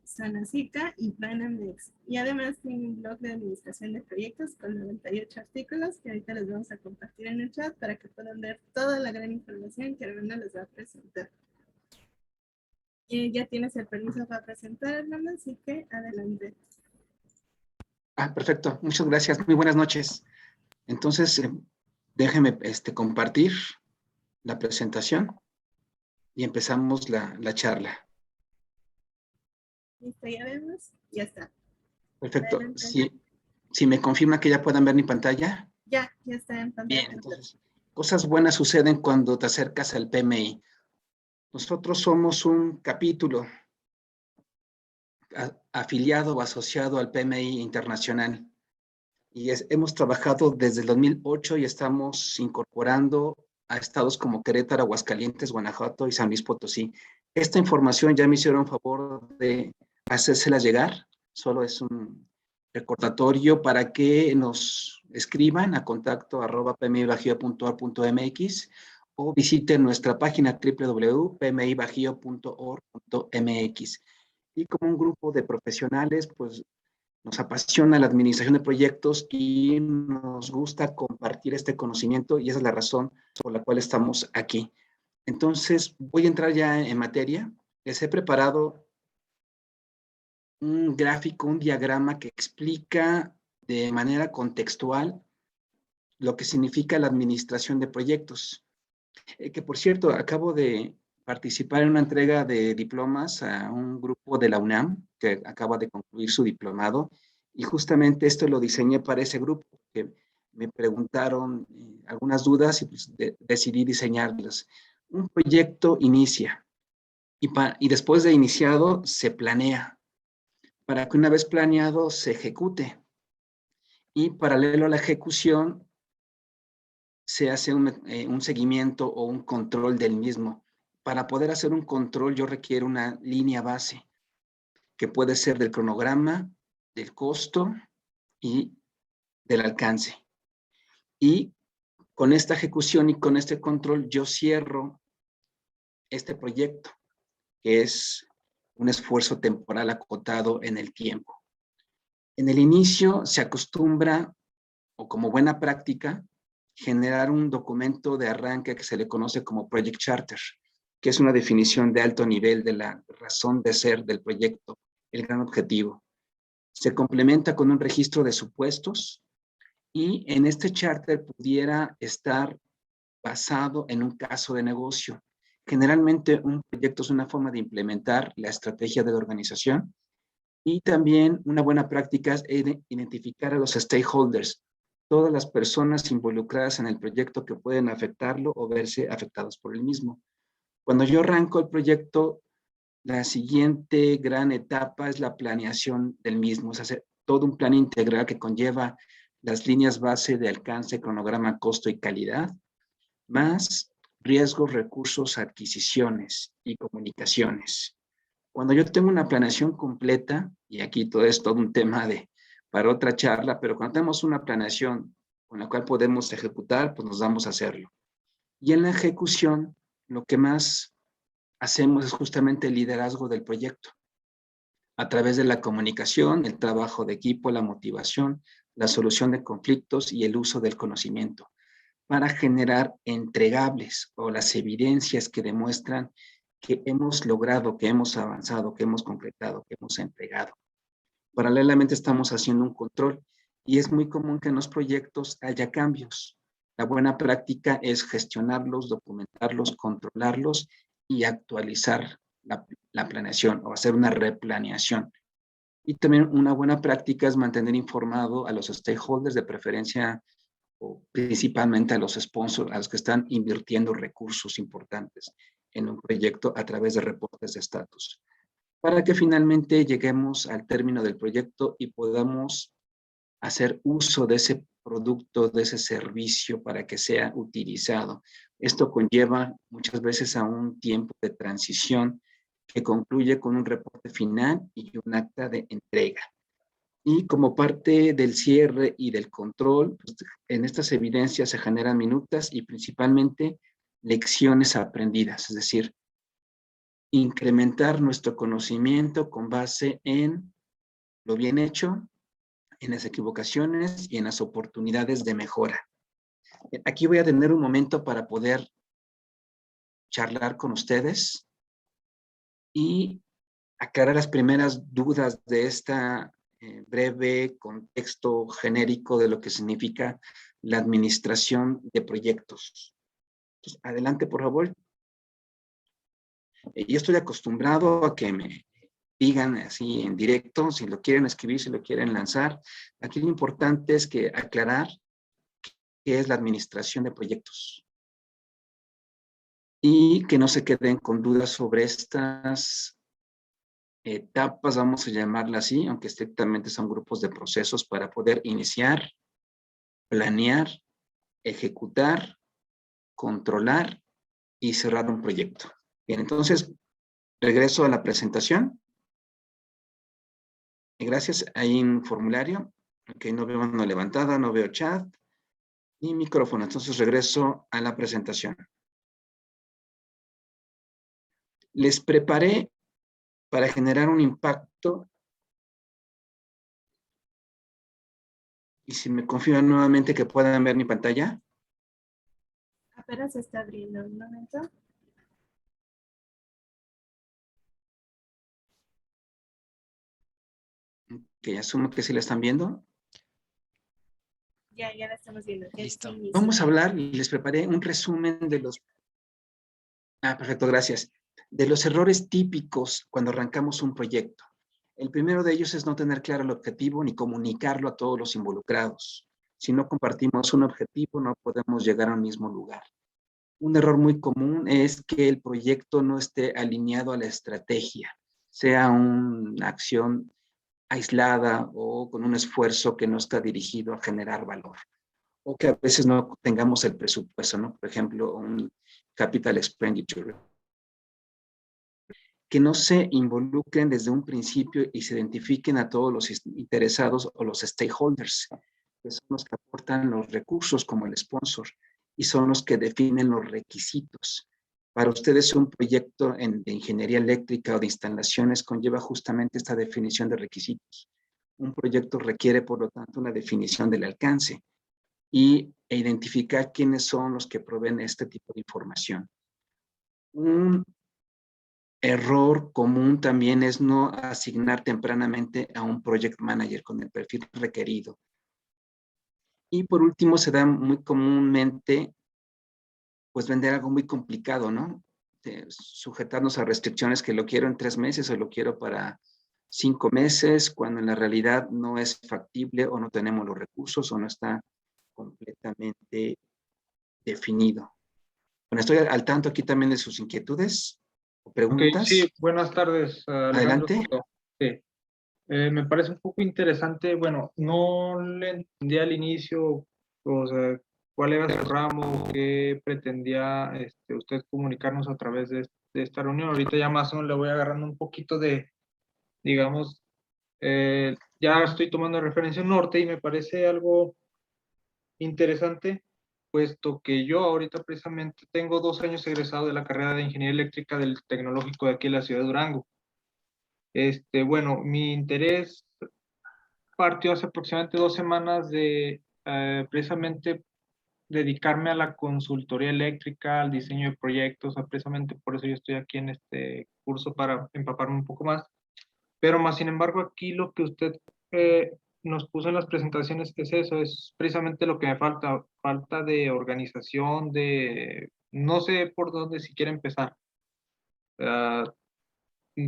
Sanacica y Banamex. Y además tiene un blog de administración de proyectos con 98 artículos que ahorita les vamos a compartir en el chat para que puedan ver toda la gran información que Armando les va a presentar. Y ya tienes el permiso para presentar, Armando, así que adelante. Perfecto, muchas gracias, muy buenas noches. Entonces, déjenme compartir la presentación y empezamos la charla. Listo, ya vemos, ya está. Perfecto, Adelante. si me confirma que ya puedan ver mi pantalla. Ya está en pantalla. Bien, entonces, cosas buenas suceden cuando te acercas al PMI. Nosotros somos un capítulo afiliado o asociado al PMI Internacional y hemos trabajado desde el 2008 y estamos incorporando a estados como Querétaro, Aguascalientes, Guanajuato y San Luis Potosí. Esta información ya me hicieron favor de hacérsela llegar, solo es un recordatorio para que nos escriban a contacto@pmibajío.org.mx o visiten nuestra página www.pmibajío.org.mx. Y como un grupo de profesionales, pues nos apasiona la administración de proyectos y nos gusta compartir este conocimiento y esa es la razón por la cual estamos aquí. Entonces, voy a entrar ya en materia. Les he preparado un gráfico, un diagrama que explica de manera contextual lo que significa la administración de proyectos. Que por cierto, acabo de participar en una entrega de diplomas a un grupo de la UNAM que acaba de concluir su diplomado y justamente esto lo diseñé para ese grupo que me preguntaron algunas dudas y pues decidí diseñarlas. Un proyecto inicia y después de iniciado se planea para que una vez planeado se ejecute y paralelo a la ejecución se hace un seguimiento o un control del mismo. Para poder hacer un control yo requiero una línea base que puede ser del cronograma, del costo y del alcance. Y con esta ejecución y con este control yo cierro este proyecto, que es un esfuerzo temporal acotado en el tiempo. En el inicio se acostumbra, o como buena práctica, generar un documento de arranque que se le conoce como Project Charter, que es una definición de alto nivel de la razón de ser del proyecto, el gran objetivo. Se complementa con un registro de supuestos y en este charter pudiera estar basado en un caso de negocio. Generalmente un proyecto es una forma de implementar la estrategia de la organización y también una buena práctica es identificar a los stakeholders, todas las personas involucradas en el proyecto que pueden afectarlo o verse afectados por el mismo. Cuando yo arranco el proyecto, la siguiente gran etapa es la planeación del mismo, es hacer todo un plan integral que conlleva las líneas base de alcance, cronograma, costo y calidad, más riesgos, recursos, adquisiciones y comunicaciones. Cuando yo tengo una planeación completa, y aquí todo es todo un tema para otra charla, pero cuando tenemos una planeación con la cual podemos ejecutar, pues nos damos a hacerlo. Y en la ejecución, lo que más hacemos es justamente el liderazgo del proyecto, a través de la comunicación, el trabajo de equipo, la motivación, la solución de conflictos y el uso del conocimiento, para generar entregables o las evidencias que demuestran que hemos logrado, que hemos avanzado, que hemos concretado, que hemos entregado. Paralelamente estamos haciendo un control y es muy común que en los proyectos haya cambios. La buena práctica es gestionarlos, documentarlos, controlarlos y actualizar la planeación o hacer una replaneación. Y también una buena práctica es mantener informado a los stakeholders, de preferencia o principalmente a los sponsors, a los que están invirtiendo recursos importantes en un proyecto a través de reportes de estatus, para que finalmente lleguemos al término del proyecto y podamos hacer uso de ese producto, de ese servicio para que sea utilizado. Esto conlleva muchas veces a un tiempo de transición que concluye con un reporte final y un acta de entrega. Y como parte del cierre y del control, pues, en estas evidencias se generan minutas y principalmente lecciones aprendidas, es decir, incrementar nuestro conocimiento con base en lo bien hecho, en las equivocaciones y en las oportunidades de mejora. Aquí voy a tener un momento para poder charlar con ustedes y aclarar las primeras dudas de esta breve contexto genérico de lo que significa la administración de proyectos. Entonces, adelante, por favor. Yo estoy acostumbrado a que me digan así en directo, si lo quieren escribir, si lo quieren lanzar. Aquí lo importante es que aclarar qué es la administración de proyectos y que no se queden con dudas sobre estas etapas, vamos a llamarla así, aunque estrictamente son grupos de procesos para poder iniciar, planear, ejecutar, controlar y cerrar un proyecto. Bien, entonces, regreso a la presentación. Gracias, hay un formulario. Ok, no veo mano levantada, no veo chat ni micrófono. Entonces, regreso a la presentación. Les preparé para generar un impacto. Y si me confirman nuevamente que puedan ver mi pantalla. Apenas se está abriendo un momento. Que asumo que sí la están viendo. Ya la estamos viendo. Listo. Vamos a hablar y les preparé un resumen de los... perfecto, gracias. De los errores típicos cuando arrancamos un proyecto. El primero de ellos es no tener claro el objetivo ni comunicarlo a todos los involucrados. Si no compartimos un objetivo, no podemos llegar al mismo lugar. Un error muy común es que el proyecto no esté alineado a la estrategia, sea una acción aislada o con un esfuerzo que no está dirigido a generar valor. o que a veces no tengamos el presupuesto, ¿no? Por ejemplo, un capital expenditure. Que no se involucren desde un principio y se identifiquen a todos los interesados o los stakeholders, que son los que aportan los recursos como el sponsor y son los que definen los requisitos. Para ustedes un proyecto de ingeniería eléctrica o de instalaciones conlleva justamente esta definición de requisitos. Un proyecto requiere, por lo tanto, una definición del alcance e identificar quiénes son los que proveen este tipo de información. Un error común también es no asignar tempranamente a un project manager con el perfil requerido. Y por último, se da muy comúnmente, pues vender algo muy complicado, ¿no? Sujetarnos a restricciones que lo quiero en 3 meses o lo quiero para 5 meses, cuando en la realidad no es factible o no tenemos los recursos o no está completamente definido. Bueno, estoy al tanto aquí también de sus inquietudes o preguntas. Ok, sí, buenas tardes, Alejandro. Adelante. Sí. Me parece un poco interesante, bueno, no le entendí al inicio, o sea, cuál era su ramo, qué pretendía usted comunicarnos a través de esta reunión. Ahorita ya más o menos le voy agarrando un poquito de, digamos, ya estoy tomando referencia al norte y me parece algo interesante, puesto que yo ahorita precisamente tengo 2 años egresado de la carrera de Ingeniería Eléctrica del Tecnológico de aquí en la ciudad de Durango. Bueno, mi interés partió hace aproximadamente 2 semanas de precisamente dedicarme a la consultoría eléctrica, al diseño de proyectos, precisamente por eso yo estoy aquí en este curso para empaparme un poco más. Pero más sin embargo aquí lo que usted nos puso en las presentaciones es eso, es precisamente lo que me falta, falta de organización, de no sé por dónde siquiera empezar. Ah,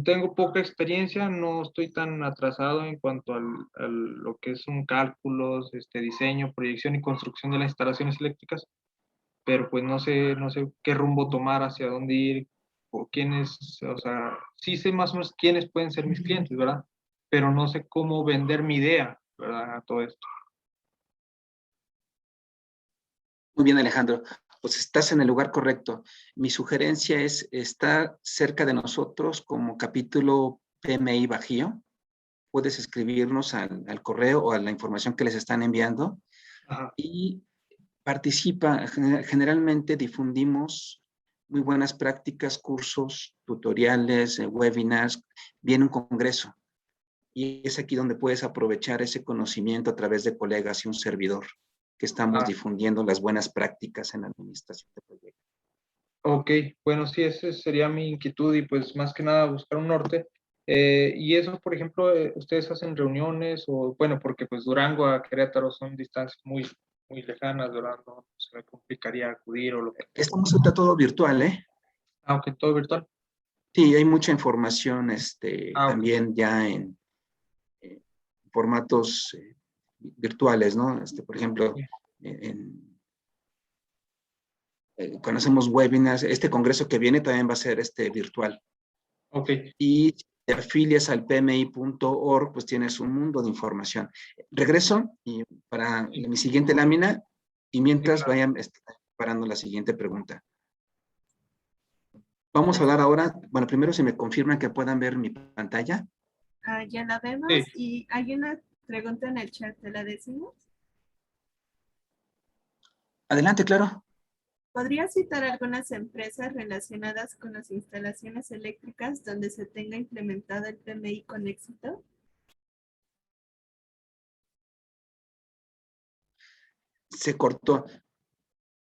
tengo poca experiencia, no estoy tan atrasado en cuanto a lo que son cálculos, diseño, proyección y construcción de las instalaciones eléctricas, pero pues no sé qué rumbo tomar, hacia dónde ir, o quiénes, o sea, sí sé más o menos quiénes pueden ser mis clientes, ¿verdad? Pero no sé cómo vender mi idea, ¿verdad? A todo esto. Muy bien, Alejandro. Pues estás en el lugar correcto. Mi sugerencia es estar cerca de nosotros como capítulo PMI Bajío. Puedes escribirnos al correo o a la información que les están enviando. Ajá. Y participa. Generalmente difundimos muy buenas prácticas, cursos, tutoriales, webinars. Viene un congreso. Y es aquí donde puedes aprovechar ese conocimiento a través de colegas y un servidor que estamos difundiendo las buenas prácticas en la administración de proyectos. Ok, bueno, sí, esa sería mi inquietud y pues más que nada buscar un norte. Y eso, por ejemplo, ustedes hacen reuniones o, bueno, porque pues Durango a Querétaro son distancias muy, muy lejanas, Durango se me complicaría acudir o lo que... Estamos ahorita todo virtual, ¿eh? Aunque todo virtual. Sí, hay mucha información también Okay. ya en formatos virtuales, ¿no? Por ejemplo, cuando hacemos webinars, este congreso que viene también va a ser virtual. Ok. Y si te afilias al pmi.org, pues tienes un mundo de información. Regreso y para mi siguiente lámina, y mientras vayan preparando la siguiente pregunta. Vamos a hablar ahora, bueno, primero si me confirman que puedan ver mi pantalla. Ya la vemos Sí. y hay una pregunta en el chat, ¿te la decimos? Adelante, claro. ¿Podría citar algunas empresas relacionadas con las instalaciones eléctricas donde se tenga implementado el PMI con éxito? Se cortó.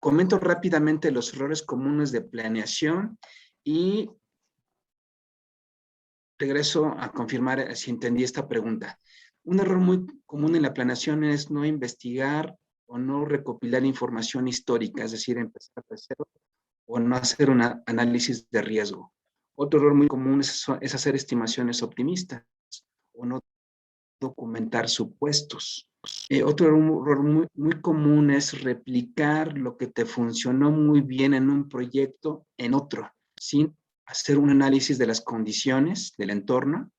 Comento rápidamente los errores comunes de planeación y regreso a confirmar si entendí esta pregunta. Un error muy común en la planeación es no investigar o no recopilar información histórica, es decir, empezar de cero o no hacer un análisis de riesgo. Otro error muy común es hacer estimaciones optimistas o no documentar supuestos. Otro error muy común es replicar lo que te funcionó muy bien en un proyecto en otro, sin hacer un análisis de las condiciones del entorno,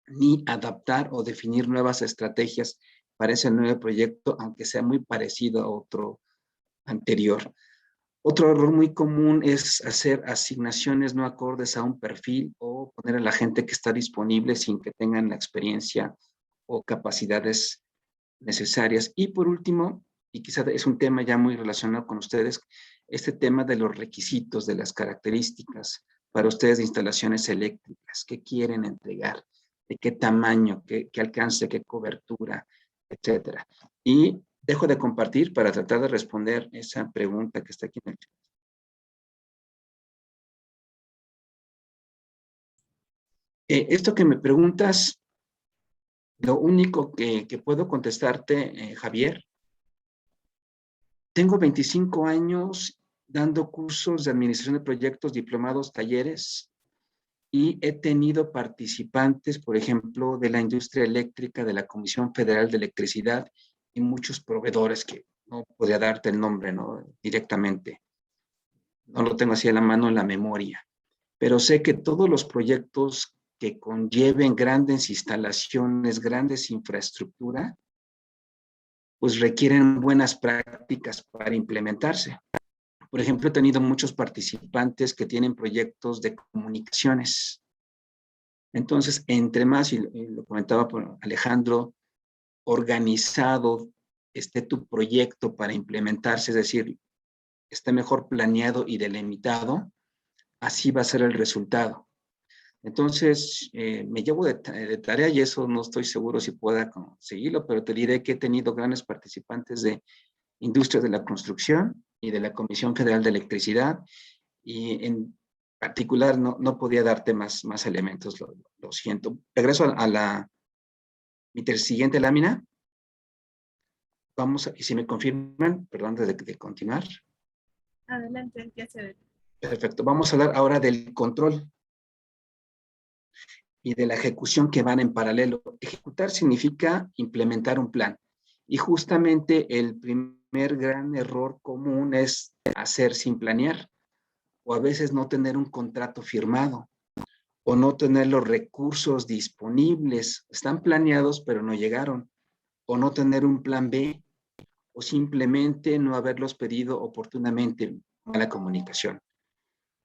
ni adaptar o definir nuevas estrategias para ese nuevo proyecto, aunque sea muy parecido a otro anterior. Otro error muy común es hacer asignaciones no acordes a un perfil o poner a la gente que está disponible sin que tengan la experiencia o capacidades necesarias. Y por último, y quizá es un tema ya muy relacionado con ustedes, este tema de los requisitos, de las características para ustedes de instalaciones eléctricas, qué quieren entregar, de qué tamaño, qué alcance, qué cobertura, etcétera. Y dejo de compartir para tratar de responder esa pregunta que está aquí en el chat. Esto que me preguntas, lo único que puedo contestarte, Javier, tengo 25 años dando cursos de administración de proyectos, diplomados, talleres, y he tenido participantes, por ejemplo, de la industria eléctrica, de la Comisión Federal de Electricidad y muchos proveedores que no podría darte el nombre, ¿no? Directamente. No lo tengo así a la mano en la memoria, pero sé que todos los proyectos que conlleven grandes instalaciones, grandes infraestructura, pues requieren buenas prácticas para implementarse. Por ejemplo, he tenido muchos participantes que tienen proyectos de comunicaciones. Entonces, entre más, y lo comentaba por Alejandro, organizado esté tu proyecto para implementarse, es decir, esté mejor planeado y delimitado, así va a ser el resultado. Entonces, me llevo de tarea y eso no estoy seguro si pueda conseguirlo, pero te diré que he tenido grandes participantes de industria de la construcción y de la Comisión Federal de Electricidad, y en particular no podía darte más elementos, lo siento. Regreso a mi siguiente lámina. Vamos a, y si me confirman, perdón, de continuar. Adelante, ya se ve. Perfecto, vamos a hablar ahora del control y de la ejecución que van en paralelo. Ejecutar significa implementar un plan. Y justamente el primer gran error común es hacer sin planear, o a veces no tener un contrato firmado, o no tener los recursos disponibles. Están planeados, pero no llegaron. O no tener un plan B, o simplemente no haberlos pedido oportunamente, mala comunicación.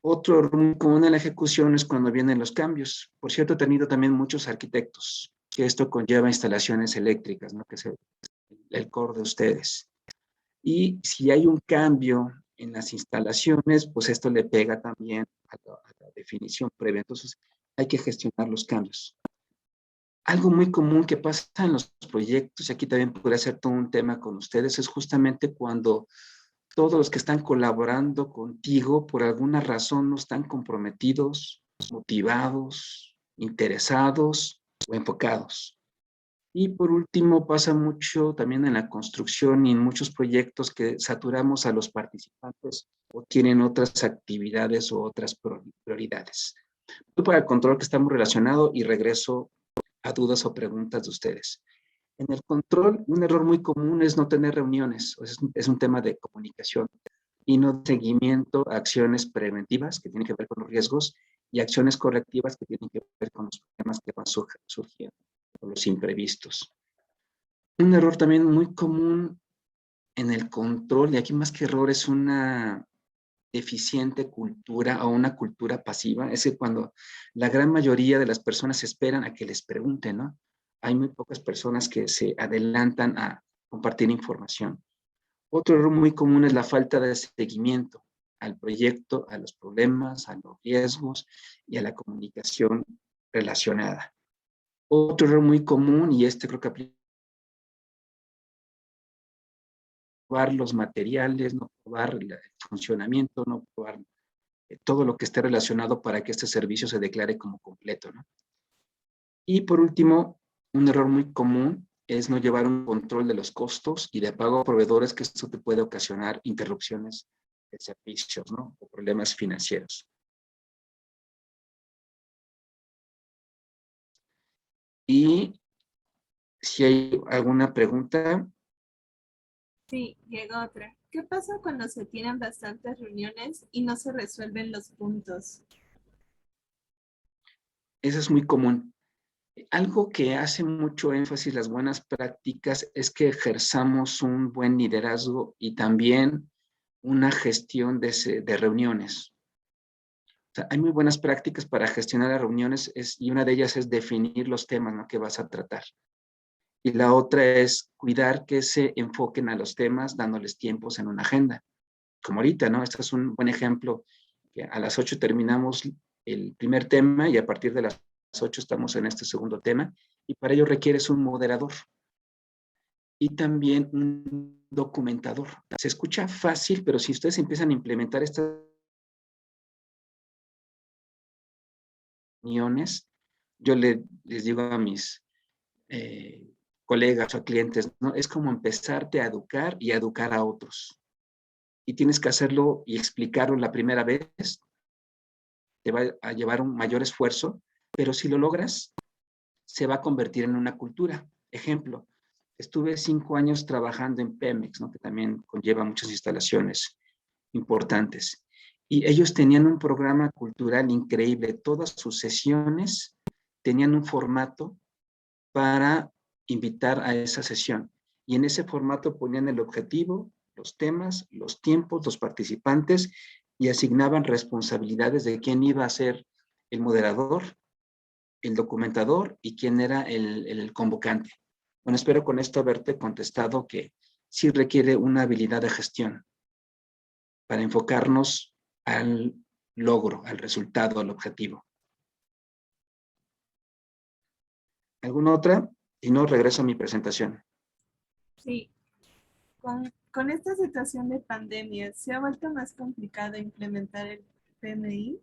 Otro error muy común en la ejecución es cuando vienen los cambios. Por cierto, he tenido también muchos arquitectos, que esto conlleva instalaciones eléctricas, ¿no? Que es el core de ustedes. Y si hay un cambio en las instalaciones, pues esto le pega también a la definición previa. Entonces, hay que gestionar los cambios. Algo muy común que pasa en los proyectos, y aquí también podría ser todo un tema con ustedes, es justamente cuando todos los que están colaborando contigo por alguna razón no están comprometidos, motivados, interesados o enfocados. Y por último, pasa mucho también en la construcción y en muchos proyectos que saturamos a los participantes o tienen otras actividades o otras prioridades. Voy para el control, que está muy relacionado, y regreso a dudas o preguntas de ustedes. En el control, un error muy común es no tener reuniones, es un tema de comunicación y no de seguimiento a acciones preventivas que tienen que ver con los riesgos y acciones correctivas que tienen que ver con los problemas que van surgiendo, o los imprevistos. Un error también muy común en el control, y aquí más que error es una deficiente cultura o una cultura pasiva, es que cuando la gran mayoría de las personas esperan a que les pregunten, ¿no? Hay muy pocas personas que se adelantan a compartir información. Otro error muy común es la falta de seguimiento al proyecto, a los problemas, a los riesgos y a la comunicación relacionada. Otro error muy común, y este creo que aplica, probar los materiales, no probar el funcionamiento, no probar todo lo que esté relacionado para que este servicio se declare como completo, ¿no? Y por último, un error muy común es no llevar un control de los costos y de pago a proveedores, que esto te puede ocasionar interrupciones de servicios, ¿no? O problemas financieros. Y si hay alguna pregunta. Sí, llegó otra. ¿Qué pasa cuando se tienen bastantes reuniones y no se resuelven los puntos? Eso es muy común. Algo que hace mucho énfasis las buenas prácticas es que ejerzamos un buen liderazgo y también una gestión de reuniones. O sea, hay muy buenas prácticas para gestionar las reuniones y una de ellas es definir los temas, ¿no?, que vas a tratar. Y la otra es cuidar que se enfoquen a los temas dándoles tiempos en una agenda. Como ahorita, ¿no? Este es un buen ejemplo, que a las 8 terminamos el primer tema y a partir de las 8 estamos en este segundo tema, y para ello requieres un moderador y también un documentador. Se escucha fácil, pero si ustedes empiezan a implementar estas reuniones, yo les digo a mis colegas o a clientes, ¿no? Es como empezarte a educar y a educar a otros. Y tienes que hacerlo y explicarlo la primera vez. Te va a llevar un mayor esfuerzo, pero si lo logras, se va a convertir en una cultura. Ejemplo, estuve 5 años trabajando en Pemex, ¿no?, que también conlleva muchas instalaciones importantes. Y ellos tenían un programa cultural increíble. Todas sus sesiones tenían un formato para invitar a esa sesión. Y en ese formato ponían el objetivo, los temas, los tiempos, los participantes y asignaban responsabilidades de quién iba a ser el moderador, el documentador y quién era el convocante. Bueno, espero con esto haberte contestado que sí requiere una habilidad de gestión para enfocarnos al logro, al resultado, al objetivo. ¿Alguna otra? Y no, regreso a mi presentación. Sí, con esta situación de pandemia, ¿se ha vuelto más complicado implementar el PMI?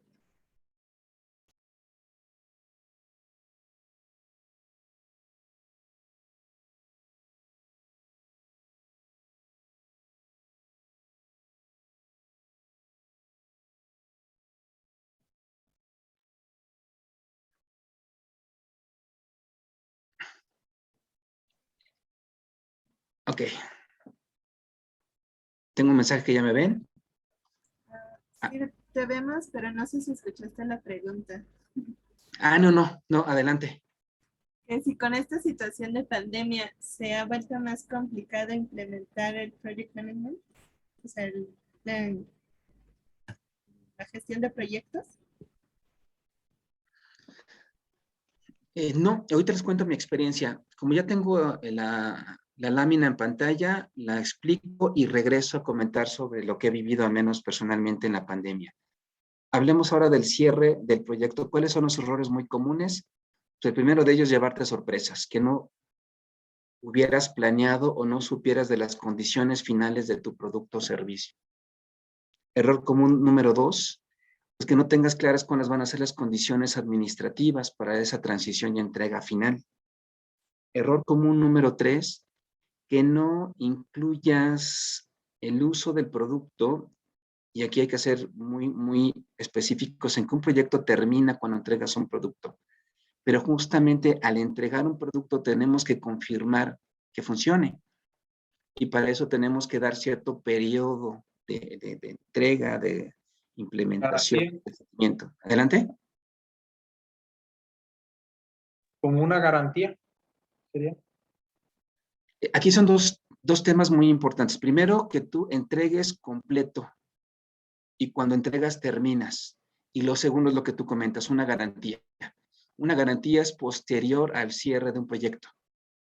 Ok. Tengo un mensaje que ya me ven. Sí, te vemos, pero no sé si escuchaste la pregunta. No, adelante. Que si con esta situación de pandemia se ha vuelto más complicado implementar el Project Management, o sea, la gestión de proyectos. No, ahorita les cuento mi experiencia. Como ya tengo la lámina en pantalla, la explico y regreso a comentar sobre lo que he vivido, al menos personalmente, en la pandemia. Hablemos ahora del cierre del proyecto. ¿Cuáles son los errores muy comunes? Pues el primero de ellos, llevarte sorpresas, que no hubieras planeado o no supieras de las condiciones finales de tu producto o servicio. Error común número 2, es que no tengas claras cuáles van a ser las condiciones administrativas para esa transición y entrega final. Error común número 3, que no incluyas el uso del producto, y aquí hay que ser muy específicos en que un proyecto termina cuando entregas un producto. Pero justamente al entregar un producto tenemos que confirmar que funcione. Y para eso tenemos que dar cierto periodo de entrega, de implementación, Garantía, de seguimiento. Adelante. como una garantía, sería. Aquí son dos temas muy importantes. Primero, que tú entregues completo y cuando entregas terminas. Y lo segundo es lo que tú comentas, una garantía. Una garantía es posterior al cierre de un proyecto,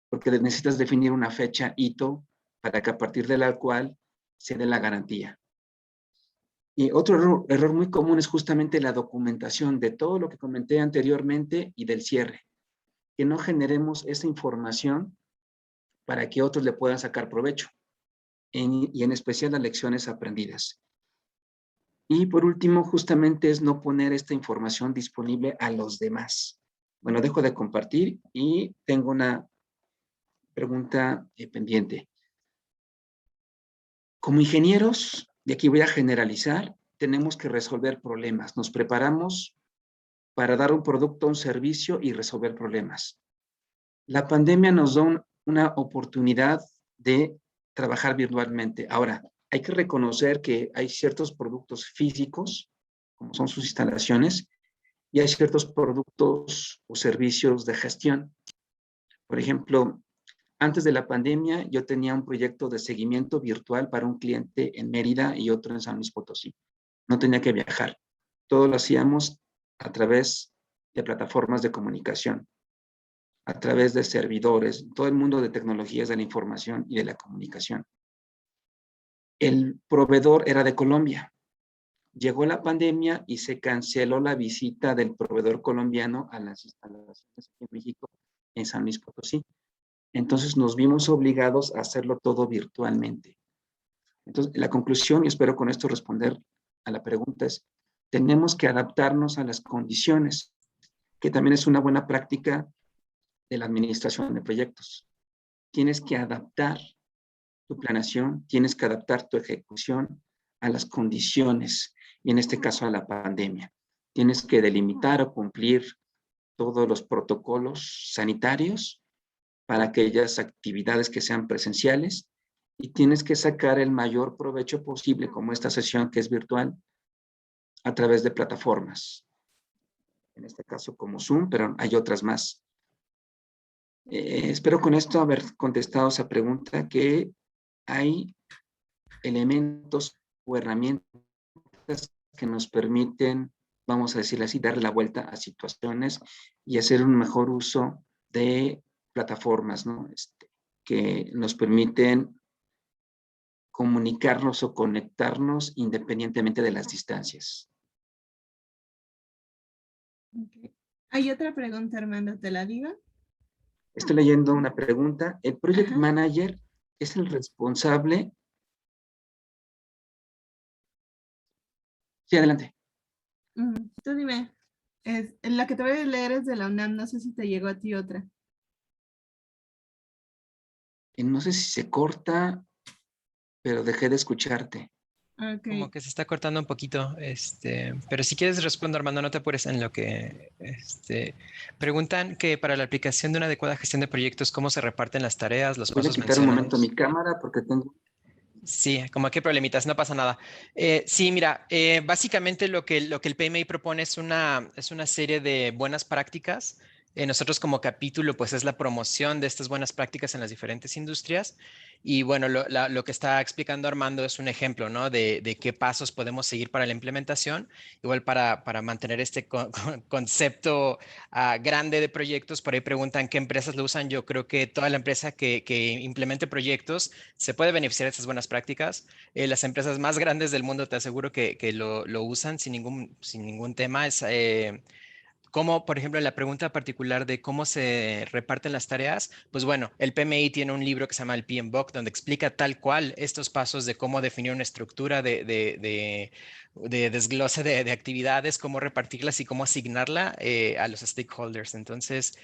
porque necesitas definir una fecha hito para que a partir de la cual se dé la garantía. Y otro error muy común es justamente la documentación de todo lo que comenté anteriormente y del cierre. Que no generemos esa información para que otros le puedan sacar provecho, y en especial las lecciones aprendidas. Y por último, justamente es no poner esta información disponible a los demás. Bueno, dejo de compartir y tengo una pregunta pendiente. Como ingenieros, de aquí voy a generalizar, tenemos que resolver problemas. Nos preparamos para dar un producto, un servicio y resolver problemas. La pandemia nos da una oportunidad de trabajar virtualmente. Ahora, hay que reconocer que hay ciertos productos físicos, como son sus instalaciones, y hay ciertos productos o servicios de gestión. Por ejemplo, antes de la pandemia, yo tenía un proyecto de seguimiento virtual para un cliente en Mérida y otro en San Luis Potosí. No tenía que viajar. Todo lo hacíamos a través de plataformas de comunicación, a través de servidores, todo el mundo de tecnologías de la información y de la comunicación. El proveedor era de Colombia. Llegó la pandemia y se canceló la visita del proveedor colombiano a las instalaciones aquí en México, en San Luis Potosí. Entonces nos vimos obligados a hacerlo todo virtualmente. Entonces, la conclusión, y espero con esto responder a la pregunta, es: tenemos que adaptarnos a las condiciones, que también es una buena práctica de la administración de proyectos. Tienes que adaptar tu planeación, tienes que adaptar tu ejecución a las condiciones, y en este caso a la pandemia. Tienes que delimitar o cumplir todos los protocolos sanitarios para aquellas actividades que sean presenciales, y tienes que sacar el mayor provecho posible, como esta sesión que es virtual, a través de plataformas. En este caso como Zoom, pero hay otras más. Espero con esto haber contestado esa pregunta, que hay elementos o herramientas que nos permiten, vamos a decirlo así, darle la vuelta a situaciones y hacer un mejor uso de plataformas, ¿no? Que nos permiten comunicarnos o conectarnos independientemente de las distancias. Okay. Hay otra pregunta, Armando, ¿te la digo? Estoy leyendo una pregunta. ¿El Project Ajá. Manager es el responsable? Sí, adelante. Tú dime. La que te voy a leer es de la UNAM, no sé si te llegó a ti otra. No sé si se corta, pero dejé de escucharte. Ok. Como que se está cortando un poquito, pero si quieres responder, Armando, no te apures en lo que preguntan que para la aplicación de una adecuada gestión de proyectos, ¿cómo se reparten las tareas, los Voy a pasos quitar un momento mencionados? mi cámara porque tengo... Sí, como qué problemitas, no pasa nada. Sí, mira, básicamente lo que el PMI propone es una serie de buenas prácticas. Nosotros como capítulo, pues es la promoción de estas buenas prácticas en las diferentes industrias. Y bueno, lo que está explicando Armando es un ejemplo, ¿no? De qué pasos podemos seguir para la implementación. Igual para mantener este concepto grande de proyectos, por ahí preguntan qué empresas lo usan. Yo creo que toda la empresa que implemente proyectos se puede beneficiar de estas buenas prácticas. Las empresas más grandes del mundo te aseguro que lo usan sin ningún tema. Es como, por ejemplo, la pregunta particular de cómo se reparten las tareas, pues bueno, el PMI tiene un libro que se llama el PMBOK, donde explica tal cual estos pasos de cómo definir una estructura de desglose de actividades, cómo repartirlas y cómo asignarla a los stakeholders. Entonces,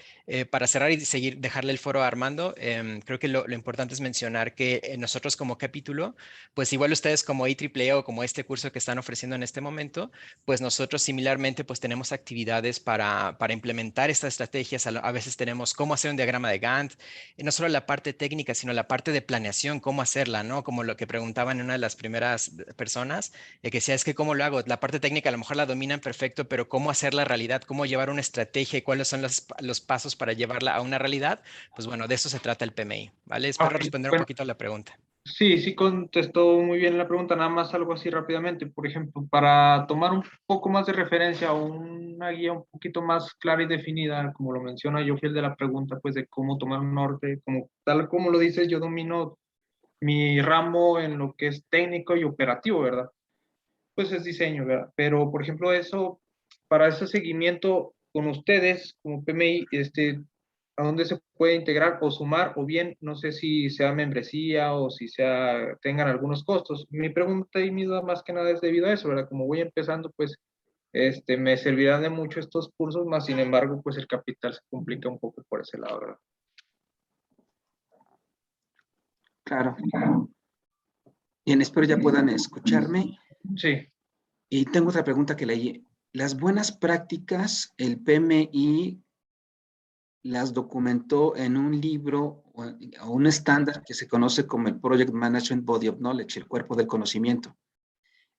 para cerrar y seguir, dejarle el foro a Armando, creo que lo importante es mencionar que nosotros como capítulo, pues igual ustedes como IEEE o como este curso que están ofreciendo en este momento, pues nosotros similarmente pues tenemos actividades para implementar estas estrategias. A veces tenemos cómo hacer un diagrama de Gantt, y no solo la parte técnica, sino la parte de planeación, cómo hacerla, ¿no? Como lo que preguntaban una de las primeras personas, que decía, es que cómo lo hago, la parte técnica a lo mejor la dominan perfecto, pero cómo hacer la realidad, cómo llevar una estrategia y cuáles son los pasos para llevarla a una realidad, pues bueno, de eso se trata el PMI, ¿vale? Espero Ok, responder un bueno, poquito a la pregunta. sí contestó muy bien la pregunta, nada más algo así rápidamente. Por ejemplo, para tomar un poco más de referencia o una guía un poquito más clara y definida, como lo menciona yo, fiel de la pregunta, pues de cómo tomar un norte, como tal como lo dices, yo domino mi ramo en lo que es técnico y operativo, ¿verdad? Pues es diseño, ¿verdad? Pero, por ejemplo, para ese seguimiento con ustedes, como PMI, ¿a dónde se puede integrar o sumar? O bien, no sé si sea membresía o si tengan algunos costos. Mi pregunta y mi duda más que nada es debido a eso, ¿verdad? Como voy empezando, pues, me servirán de mucho estos cursos, más sin embargo, pues el capital se complica un poco por ese lado, ¿verdad? Claro. Bien, espero ya puedan escucharme. Sí. Y tengo otra pregunta que leí. Las buenas prácticas, el PMI las documentó en un libro o un estándar que se conoce como el Project Management Body of Knowledge, el cuerpo del conocimiento.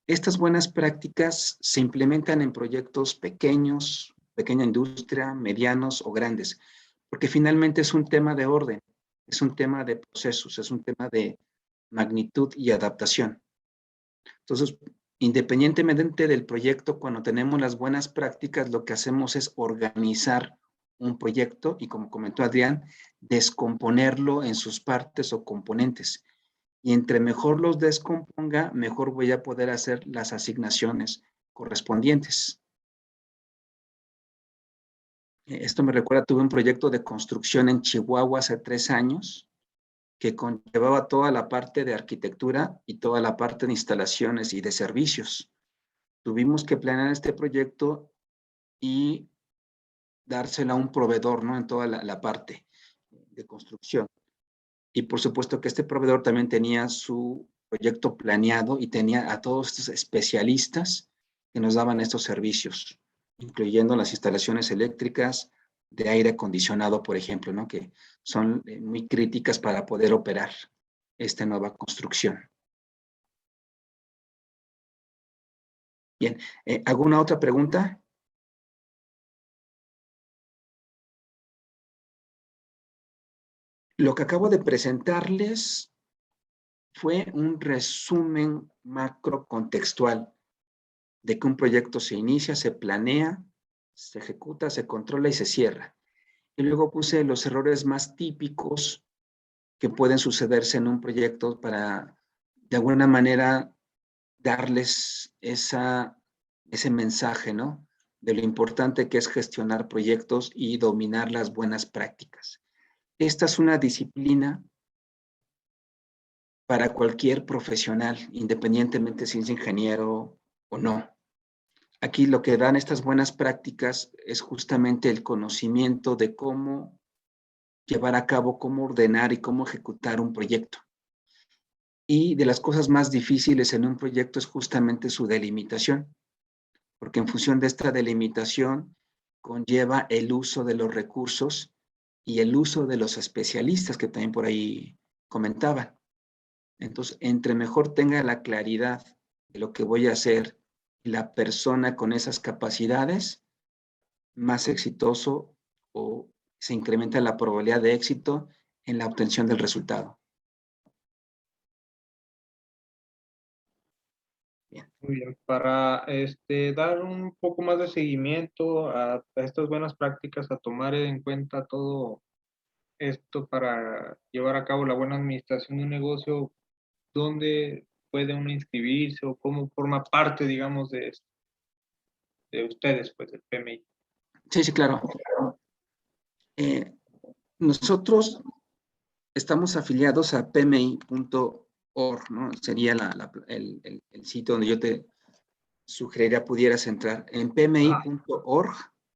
Estas buenas prácticas se implementan en proyectos pequeños, pequeña industria, medianos o grandes, porque finalmente es un tema de orden, es un tema de procesos, es un tema de magnitud y adaptación. Entonces, independientemente del proyecto, cuando tenemos las buenas prácticas, lo que hacemos es organizar un proyecto y, como comentó Adrián, descomponerlo en sus partes o componentes. Y entre mejor los descomponga, mejor voy a poder hacer las asignaciones correspondientes. Esto me recuerda, tuve un proyecto de construcción en Chihuahua hace 3 años que conllevaba toda la parte de arquitectura y toda la parte de instalaciones y de servicios. Tuvimos que planear este proyecto y dárselo a un proveedor, ¿no? En toda la parte de construcción. Y por supuesto que este proveedor también tenía su proyecto planeado y tenía a todos estos especialistas que nos daban estos servicios, incluyendo las instalaciones eléctricas, de aire acondicionado, por ejemplo, ¿no? Que son muy críticas para poder operar esta nueva construcción. Bien, ¿alguna otra pregunta? Lo que acabo de presentarles fue un resumen macro contextual de que un proyecto se inicia, se planea, se ejecuta, se controla y se cierra. Y luego puse los errores más típicos que pueden sucederse en un proyecto para, de alguna manera, darles ese mensaje, ¿no? De lo importante que es gestionar proyectos y dominar las buenas prácticas. Esta es una disciplina para cualquier profesional, independientemente si es ingeniero o no. Aquí lo que dan estas buenas prácticas es justamente el conocimiento de cómo llevar a cabo, cómo ordenar y cómo ejecutar un proyecto. Y de las cosas más difíciles en un proyecto es justamente su delimitación, porque en función de esta delimitación conlleva el uso de los recursos y el uso de los especialistas que también por ahí comentaban. Entonces, entre mejor tenga la claridad de lo que voy a hacer la persona con esas capacidades, más exitoso o se incrementa la probabilidad de éxito en la obtención del resultado. Bien. Muy bien, para dar un poco más de seguimiento a estas buenas prácticas, a tomar en cuenta todo esto para llevar a cabo la buena administración de un negocio, ¿dónde puede uno inscribirse o cómo forma parte, digamos, de ustedes, pues, del PMI? Sí, sí, claro. Nosotros estamos afiliados a pmi.org, ¿no? Sería el sitio donde yo te sugeriría pudieras entrar. En pmi.org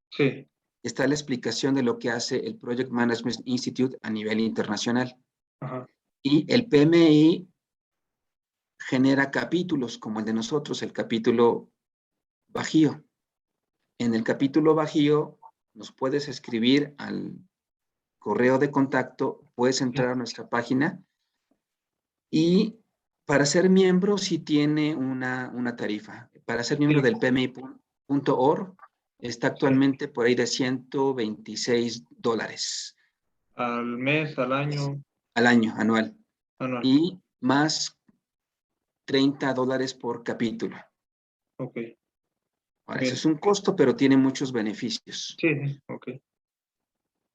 Sí. está la explicación de lo que hace el Project Management Institute a nivel internacional. Ajá. Y el PMI genera capítulos como el de nosotros, el capítulo Bajío. En el capítulo Bajío nos puedes escribir al correo de contacto, puedes entrar a nuestra página y para ser miembro sí tiene una tarifa. Para ser miembro del PMI.org está actualmente por ahí de $126. ¿Al mes, al año? Al año, anual. Anual. Y más $30 por capítulo. Ok. Ahora, eso es un costo, pero tiene muchos beneficios. Sí, ok.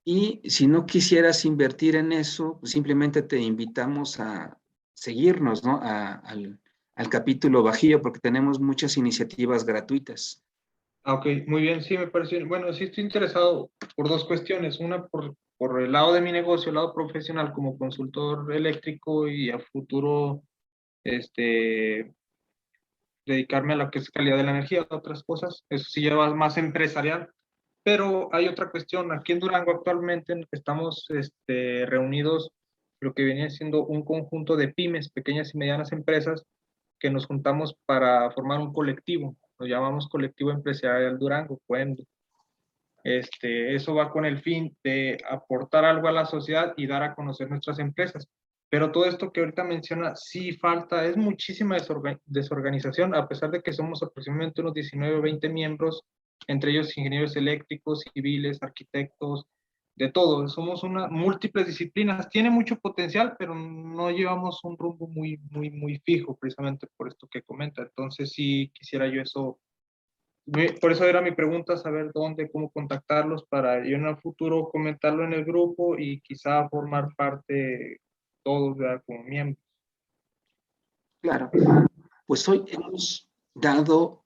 Y si no quisieras invertir en eso, pues simplemente te invitamos a seguirnos, ¿no? Al capítulo Bajío, porque tenemos muchas iniciativas gratuitas. Ok, muy bien, sí, me parece bien. Bueno, sí estoy interesado por dos cuestiones. Una, por el lado de mi negocio, el lado profesional como consultor eléctrico y a futuro, dedicarme a lo que es calidad de la energía, a otras cosas. Eso sí lleva más empresarial. Pero hay otra cuestión. Aquí en Durango actualmente estamos reunidos, lo que viene siendo un conjunto de pymes, pequeñas y medianas empresas, que nos juntamos para formar un colectivo. Lo llamamos Colectivo Empresarial Durango, COEMDU. Eso va con el fin de aportar algo a la sociedad y dar a conocer nuestras empresas. Pero todo esto que ahorita menciona, sí falta, es muchísima desorganización, a pesar de que somos aproximadamente unos 19 o 20 miembros, entre ellos ingenieros eléctricos, civiles, arquitectos, de todo. Somos múltiples disciplinas. Tiene mucho potencial, pero no llevamos un rumbo muy fijo, precisamente por esto que comenta. Entonces, sí quisiera yo eso. Por eso era mi pregunta, saber dónde, cómo contactarlos para yo en el futuro comentarlo en el grupo y quizá formar parte todos, ¿verdad? Como miembros. Claro. Pues hoy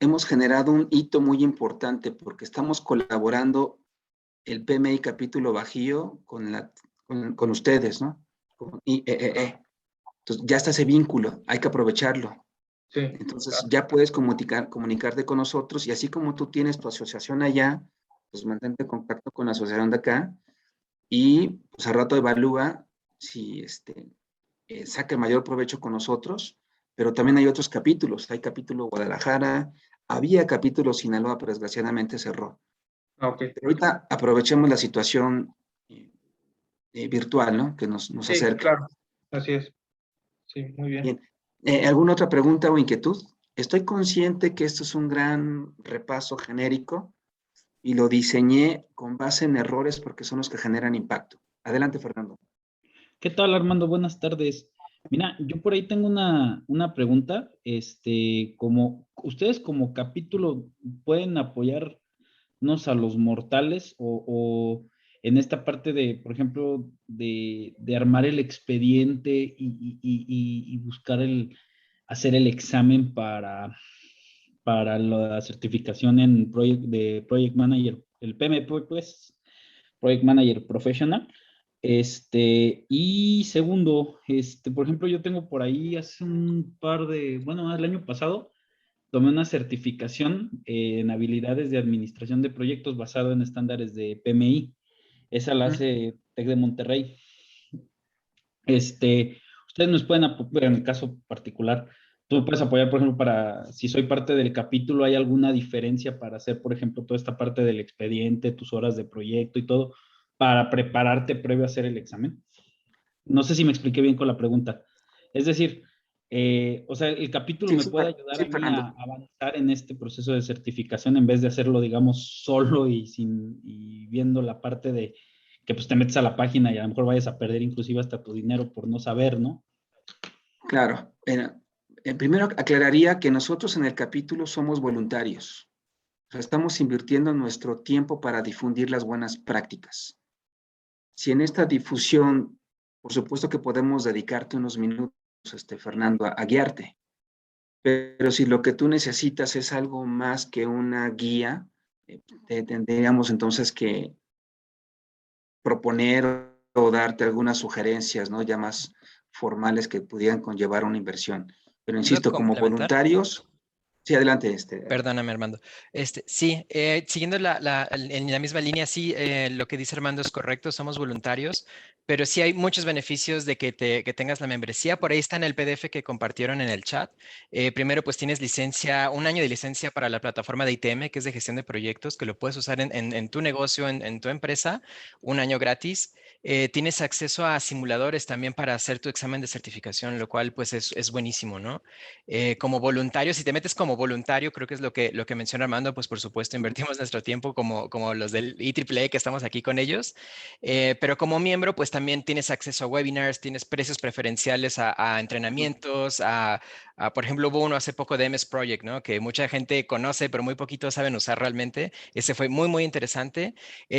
hemos generado un hito muy importante porque estamos colaborando el PMI capítulo Bajío con ustedes, ¿no? Con IEEE. Entonces ya está ese vínculo, hay que aprovecharlo. Sí, Entonces claro. ya puedes comunicarte con nosotros y así como tú tienes tu asociación allá, pues mantente en contacto con la asociación de acá y pues al rato evalúa si saca el mayor provecho con nosotros, pero también hay otros capítulos. Hay capítulo Guadalajara, había capítulo Sinaloa, pero desgraciadamente cerró. Ok. Pero ahorita aprovechemos la situación virtual, ¿no? Que nos Sí, acerca. claro. Así es. Sí, muy bien. Bien. ¿Alguna otra pregunta o inquietud? Estoy consciente que esto es un gran repaso genérico y lo diseñé con base en errores porque son los que generan impacto. Adelante, Fernando. ¿Qué tal, Armando? Buenas tardes. Mira, yo por ahí tengo una pregunta. Como ustedes como capítulo pueden apoyarnos a los mortales o en esta parte de, por ejemplo, de armar el expediente y buscar hacer el examen para la certificación de Project Manager, el PMP, pues, Project Manager Professional. Y segundo, por ejemplo, yo tengo por ahí hace bueno, el año pasado, tomé una certificación en habilidades de administración de proyectos basado en estándares de PMI. Esa la hace TEC de Monterrey. Ustedes nos pueden apoyar, en el caso particular, tú me puedes apoyar, por ejemplo, si soy parte del capítulo, ¿hay alguna diferencia para hacer, por ejemplo, toda esta parte del expediente, tus horas de proyecto y todo, para prepararte previo a hacer el examen? No sé si me expliqué bien con la pregunta. Es decir, o sea, el capítulo me puede ayudar a mí a avanzar en este proceso de certificación en vez de hacerlo, digamos, solo y viendo la parte de que pues te metes a la página y a lo mejor vayas a perder inclusive hasta tu dinero por no saber, ¿no? Claro. Primero aclararía que nosotros en el capítulo somos voluntarios. O sea, estamos invirtiendo nuestro tiempo para difundir las buenas prácticas. Si en esta difusión, por supuesto que podemos dedicarte unos minutos, Fernando, a guiarte. Pero si lo que tú necesitas es algo más que una guía, tendríamos entonces que proponer o darte algunas sugerencias, ¿no? Ya más formales que pudieran conllevar una inversión. Pero ¿Puedo insisto, como complementar? voluntarios, sí, adelante. Perdóname, Armando. Sí, siguiendo en la misma línea, sí, lo que dice Armando es correcto, somos voluntarios, pero sí hay muchos beneficios de que tengas la membresía. Por ahí está en el PDF que compartieron en el chat. Primero, pues tienes un año de licencia para la plataforma de ITM, que es de gestión de proyectos, que lo puedes usar en tu negocio, en tu empresa, un año gratis. Tienes acceso a simuladores también para hacer tu examen de certificación, lo cual pues es buenísimo, ¿no? Como voluntario, si te metes como voluntario, creo que es lo que menciona Armando, pues por supuesto invertimos nuestro tiempo como los del IEEE que estamos aquí con ellos, pero como miembro pues también tienes acceso a webinars, tienes precios preferenciales a entrenamientos, por ejemplo, hubo uno hace poco de MS Project, ¿no? Que mucha gente conoce, pero muy poquitos saben usar realmente. Ese fue muy interesante.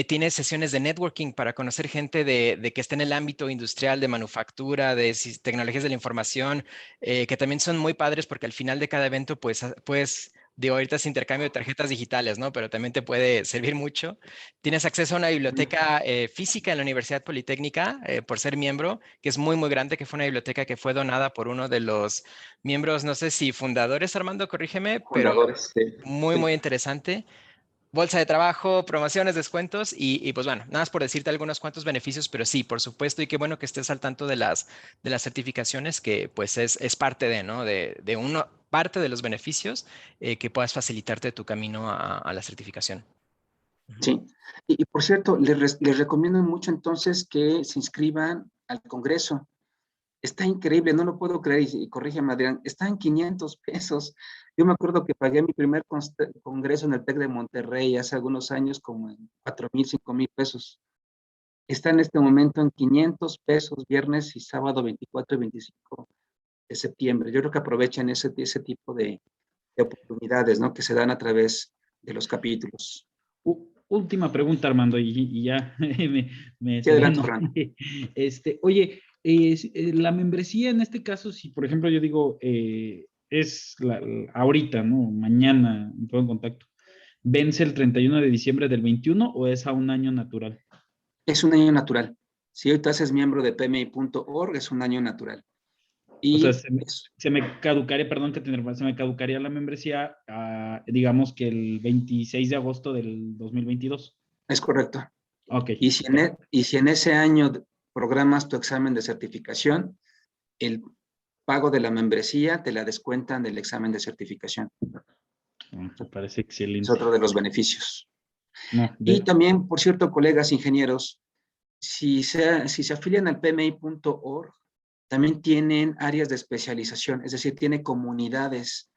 Tienes sesiones de networking para conocer gente de que está en el ámbito industrial, de manufactura, de tecnologías de la información, que también son muy padres porque al final de cada evento, pues, digo, ahorita es intercambio de tarjetas digitales, ¿no? Pero también te puede servir mucho. Tienes acceso a una biblioteca física en la Universidad Politécnica por ser miembro, que es muy grande, que fue una biblioteca que fue donada por uno de los miembros, no sé si fundadores, Armando, corrígeme, pero Fundadores, sí. muy interesante. Bolsa de trabajo, promociones, descuentos y pues bueno, nada más por decirte algunos cuantos beneficios, pero sí, por supuesto, y qué bueno que estés al tanto de las certificaciones, que pues es parte ¿no? Parte de los beneficios que puedas facilitarte tu camino a la certificación. Sí. Y por cierto, les recomiendo mucho entonces que se inscriban al Congreso. Está increíble, no lo puedo creer, y corrígeme, Adrián, está en 500 pesos. Yo me acuerdo que pagué mi primer congreso en el TEC de Monterrey hace algunos años como en 4,000, 5,000 pesos. Está en este momento en 500 pesos, viernes y sábado 24 y 25 de septiembre. Yo creo que aprovechen ese tipo de oportunidades, ¿no? Que se dan a través de los capítulos. Última pregunta, Armando, y ya me Sí, adelante, sereno. Fernando. Oye, la membresía en este caso, si por ejemplo yo digo, es ahorita, ¿no? Mañana, me pongo en contacto. ¿Vence el 31 de diciembre del 21 o es a un año natural? Es un año natural. Si hoy te haces miembro de pmi.org, es un año natural. O sea, Y se me caducaría, perdón que te interrumpa, se me caducaría la membresía, digamos que el 26 de agosto del 2022. es correcto. Ok. Y si en ese año programas tu examen de certificación, el pago de la membresía te la descuentan del examen de certificación. Me parece Es excelente. otro de los beneficios. No, Y también, por cierto, colegas ingenieros, si se afilian al pmi.org, también tienen áreas de especialización, es decir, tiene comunidades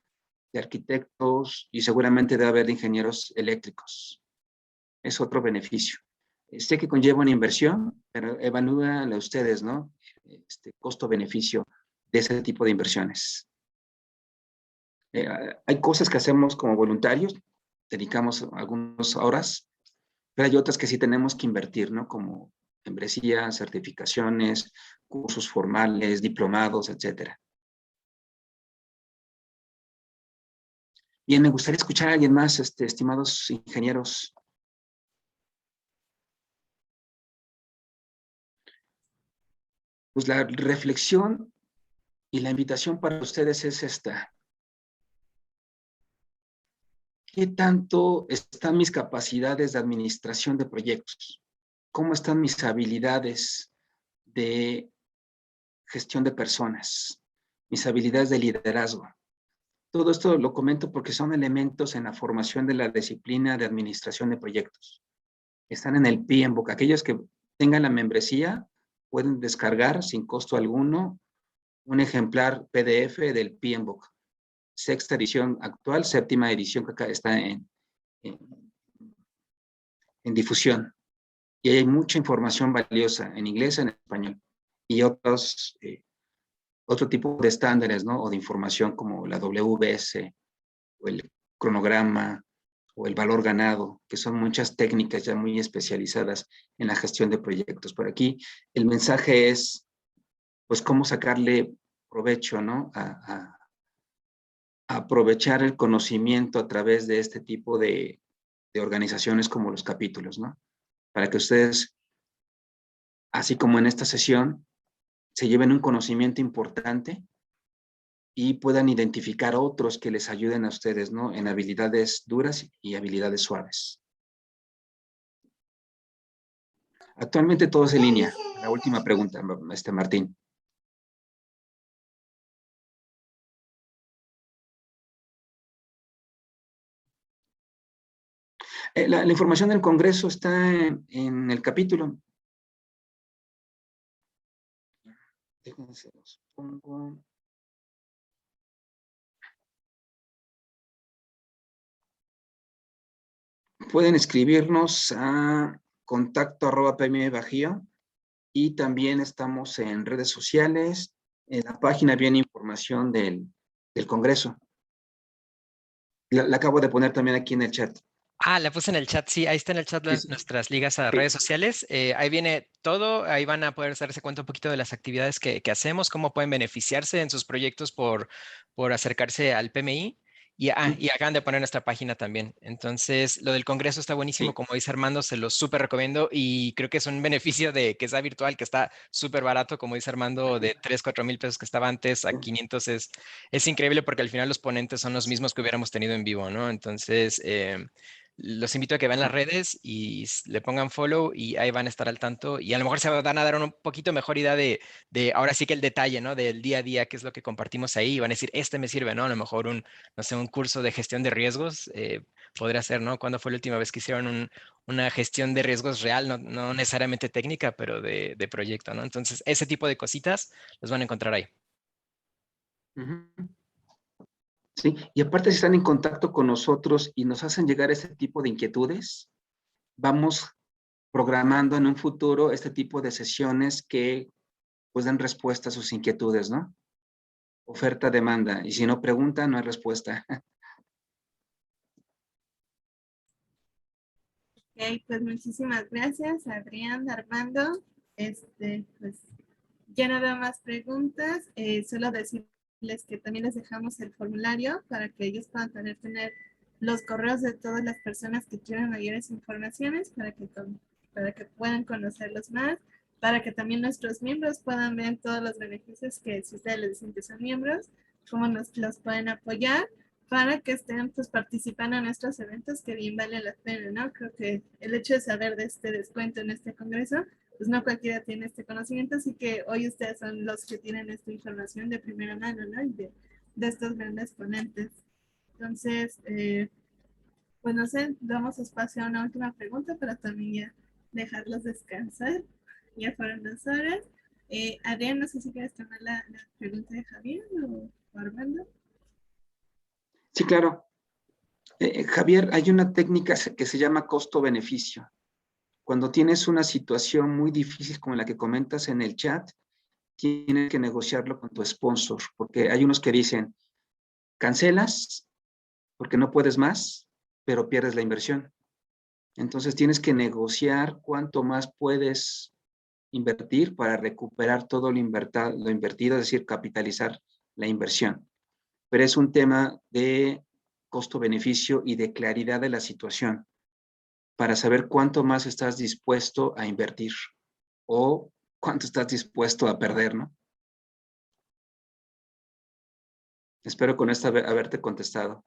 de arquitectos y seguramente debe haber de ingenieros eléctricos. Es otro beneficio. Sé que conlleva una inversión, pero evalúenla ustedes, ¿no? Costo-beneficio de ese tipo de inversiones. Hay cosas que hacemos como voluntarios, dedicamos algunas horas, pero hay otras que sí tenemos que invertir, ¿no? Como membresías, certificaciones, cursos formales, diplomados, etcétera. Bien, me gustaría escuchar a alguien más, estimados ingenieros. Pues la reflexión y la invitación para ustedes es esta. ¿Qué tanto están mis capacidades de administración de proyectos? ¿Cómo están mis habilidades de gestión de personas? Mis habilidades de liderazgo. Todo esto lo comento porque son elementos en la formación de la disciplina de administración de proyectos. Están en el PMBOK. Aquellos que tengan la membresía pueden descargar sin costo alguno un ejemplar PDF del PMBOK. Sexta edición actual, séptima edición que acá está en difusión. Y hay mucha información valiosa en inglés, en español. Y otro tipo de estándares, ¿no? O de información como la WBS, o el cronograma, o el valor ganado, que son muchas técnicas ya muy especializadas en la gestión de proyectos. Por aquí el mensaje es, pues, cómo sacarle provecho, ¿no? A aprovechar el conocimiento a través de este tipo de organizaciones como los capítulos, ¿no? Para que ustedes, así como en esta sesión, se lleven un conocimiento importante y puedan identificar otros que les ayuden a ustedes, ¿no? En habilidades duras y habilidades suaves. Actualmente todo es en línea. La última pregunta, Martín. La información del Congreso está en el capítulo. Déjense los pongo. Pueden escribirnos a contacto@pmi-bajío y también estamos en redes sociales. En la página viene información del Congreso. La acabo de poner también aquí en el chat. Ah, la puse en el chat, sí, ahí está en el chat Sí. nuestras ligas a Sí. redes sociales. Ahí viene todo, ahí van a poder darse cuenta un poquito de las actividades que hacemos, cómo pueden beneficiarse en sus proyectos por acercarse al PMI. Y acaban de poner nuestra página también. Entonces, lo del Congreso está buenísimo, Sí. como dice Armando, se lo súper recomiendo y creo que es un beneficio de que sea virtual, que está súper barato, como dice Armando, de 3, 4 mil pesos que estaba antes a 500 es increíble porque al final los ponentes son los mismos que hubiéramos tenido en vivo, ¿no? Entonces, los invito a que vean las redes y le pongan follow y ahí van a estar al tanto y a lo mejor se van a dar un poquito mejor idea de ahora sí que el detalle, ¿no? Del día a día, qué es lo que compartimos ahí y van a decir, este me sirve, ¿no? A lo mejor no sé, un curso de gestión de riesgos, podría ser, ¿no? ¿Cuándo fue la última vez que hicieron una gestión de riesgos real, no necesariamente técnica, pero de proyecto, ¿no? Entonces, ese tipo de cositas los van a encontrar ahí. Ujú. Sí, y aparte si están en contacto con nosotros y nos hacen llegar este tipo de inquietudes, vamos programando en un futuro este tipo de sesiones que pues den respuesta a sus inquietudes, ¿no? Oferta, demanda, y si no preguntan, no hay respuesta. Ok, pues muchísimas gracias, Adrián, Armando. Pues ya no veo más preguntas. Solo decirles que también les dejamos el formulario para que ellos puedan tener los correos de todas las personas que quieran mayores informaciones para que puedan conocerlos más, para que también nuestros miembros puedan ver todos los beneficios que si ustedes les dicen que son miembros, cómo nos los pueden apoyar para que estén pues participando en nuestros eventos que bien vale la pena, ¿no? Creo que el hecho de saber de este descuento en este congreso, pues no cualquiera tiene este conocimiento, así que hoy ustedes son los que tienen esta información de primera mano, ¿no? Y de estos grandes ponentes. Entonces, pues no sé, damos espacio a una última pregunta para también ya dejarlos descansar. Ya fueron 2 horas. Adrián, no sé si quieres tomar la pregunta de Javier o Armando. Sí, claro. Javier, hay una técnica que se llama costo-beneficio. Cuando tienes una situación muy difícil como la que comentas en el chat, tienes que negociarlo con tu sponsor, porque hay unos que dicen, cancelas porque no puedes más, pero pierdes la inversión. Entonces tienes que negociar cuánto más puedes invertir para recuperar todo lo invertido, es decir, capitalizar la inversión. Pero es un tema de costo-beneficio y de claridad de la situación para saber cuánto más estás dispuesto a invertir o cuánto estás dispuesto a perder, ¿no? Espero con esto haberte contestado.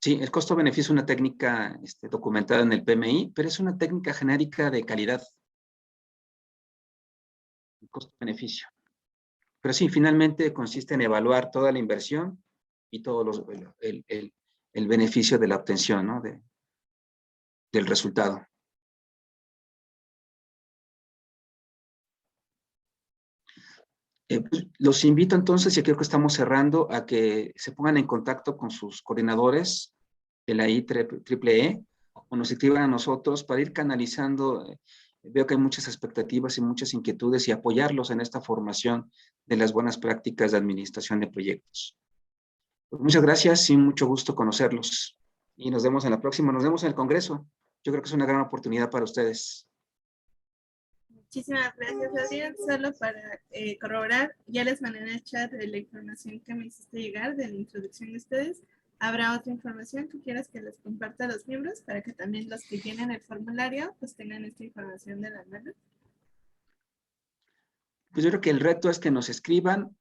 Sí, el costo-beneficio es una técnica documentada en el PMI, pero es una técnica genérica de calidad. El costo-beneficio. Pero sí, finalmente consiste en evaluar toda la inversión y todo el beneficio de la obtención, ¿no? Del resultado. Pues, los invito entonces, y creo que estamos cerrando, a que se pongan en contacto con sus coordinadores de la IEEE o nos escriban a nosotros para ir canalizando. Veo que hay muchas expectativas y muchas inquietudes y apoyarlos en esta formación de las buenas prácticas de administración de proyectos. Pues muchas gracias y mucho gusto conocerlos. Y nos vemos en la próxima, nos vemos en el Congreso. Yo creo que es una gran oportunidad para ustedes. Muchísimas gracias, Adrián. Solo para corroborar, ya les mandé en el chat de la información que me hiciste llegar de la introducción de ustedes. ¿Habrá otra información que quieras que les comparta a los miembros para que también los que llenen el formulario pues tengan esta información de la mano? Pues yo creo que el reto es que nos escriban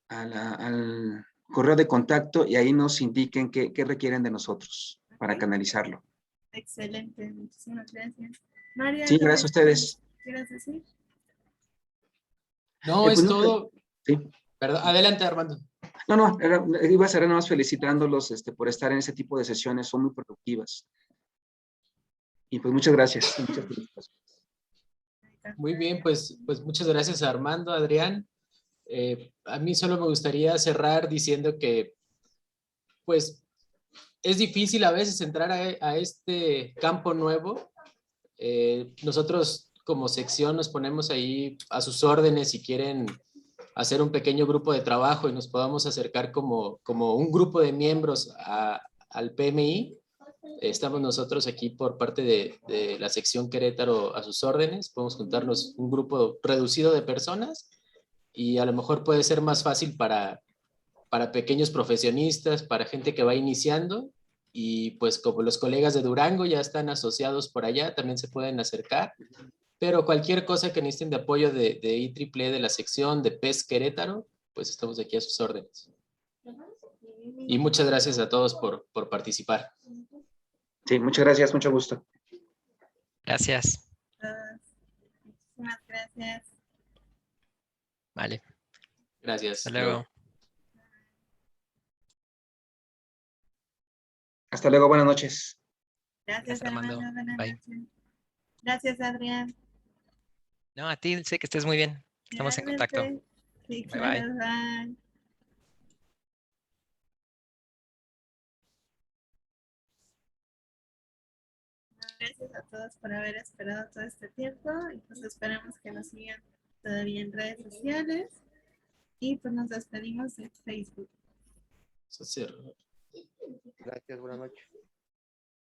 al correo de contacto y ahí nos indiquen qué requieren de nosotros para canalizarlo. Excelente, muchísimas gracias. María, Sí, ¿algo gracias a más ustedes. que quieras decir? No, Pues es no, todo. sí. Perdón, adelante, Armando. No, iba a cerrar nada más felicitándolos por estar en ese tipo de sesiones, son muy productivas. Y pues muchas gracias. Muchas felicitaciones. Muy bien, pues muchas gracias a Armando, Adrián. A mí solo me gustaría cerrar diciendo que pues es difícil a veces entrar a este campo nuevo. Nosotros como sección nos ponemos ahí a sus órdenes si quieren hacer un pequeño grupo de trabajo y nos podamos acercar como un grupo de miembros al PMI. Estamos nosotros aquí por parte de la sección Querétaro a sus órdenes. Podemos juntarnos un grupo reducido de personas y a lo mejor puede ser más fácil para pequeños profesionistas, para gente que va iniciando. Y pues como los colegas de Durango ya están asociados por allá, también se pueden acercar. Pero cualquier cosa que necesiten de apoyo de IEEE, de la sección de PES Querétaro, pues estamos aquí a sus órdenes. Y muchas gracias a todos por participar. Sí, muchas gracias, mucho gusto. Gracias. Muchísimas gracias. Vale. Gracias. Hasta luego. Hasta luego, buenas noches. Gracias, Gracias, Armando. Armando. Buenas Bye. noches. Gracias, Adrián. No, a ti, sé que estés muy bien. Estamos en contacto. Igualmente. Sí, Bye, bye. claro, bye. Gracias a todos por haber esperado todo este tiempo y pues esperamos que nos sigan todavía en redes sociales y pues nos despedimos de Facebook. Eso es cierto. Gracias, buenas noches.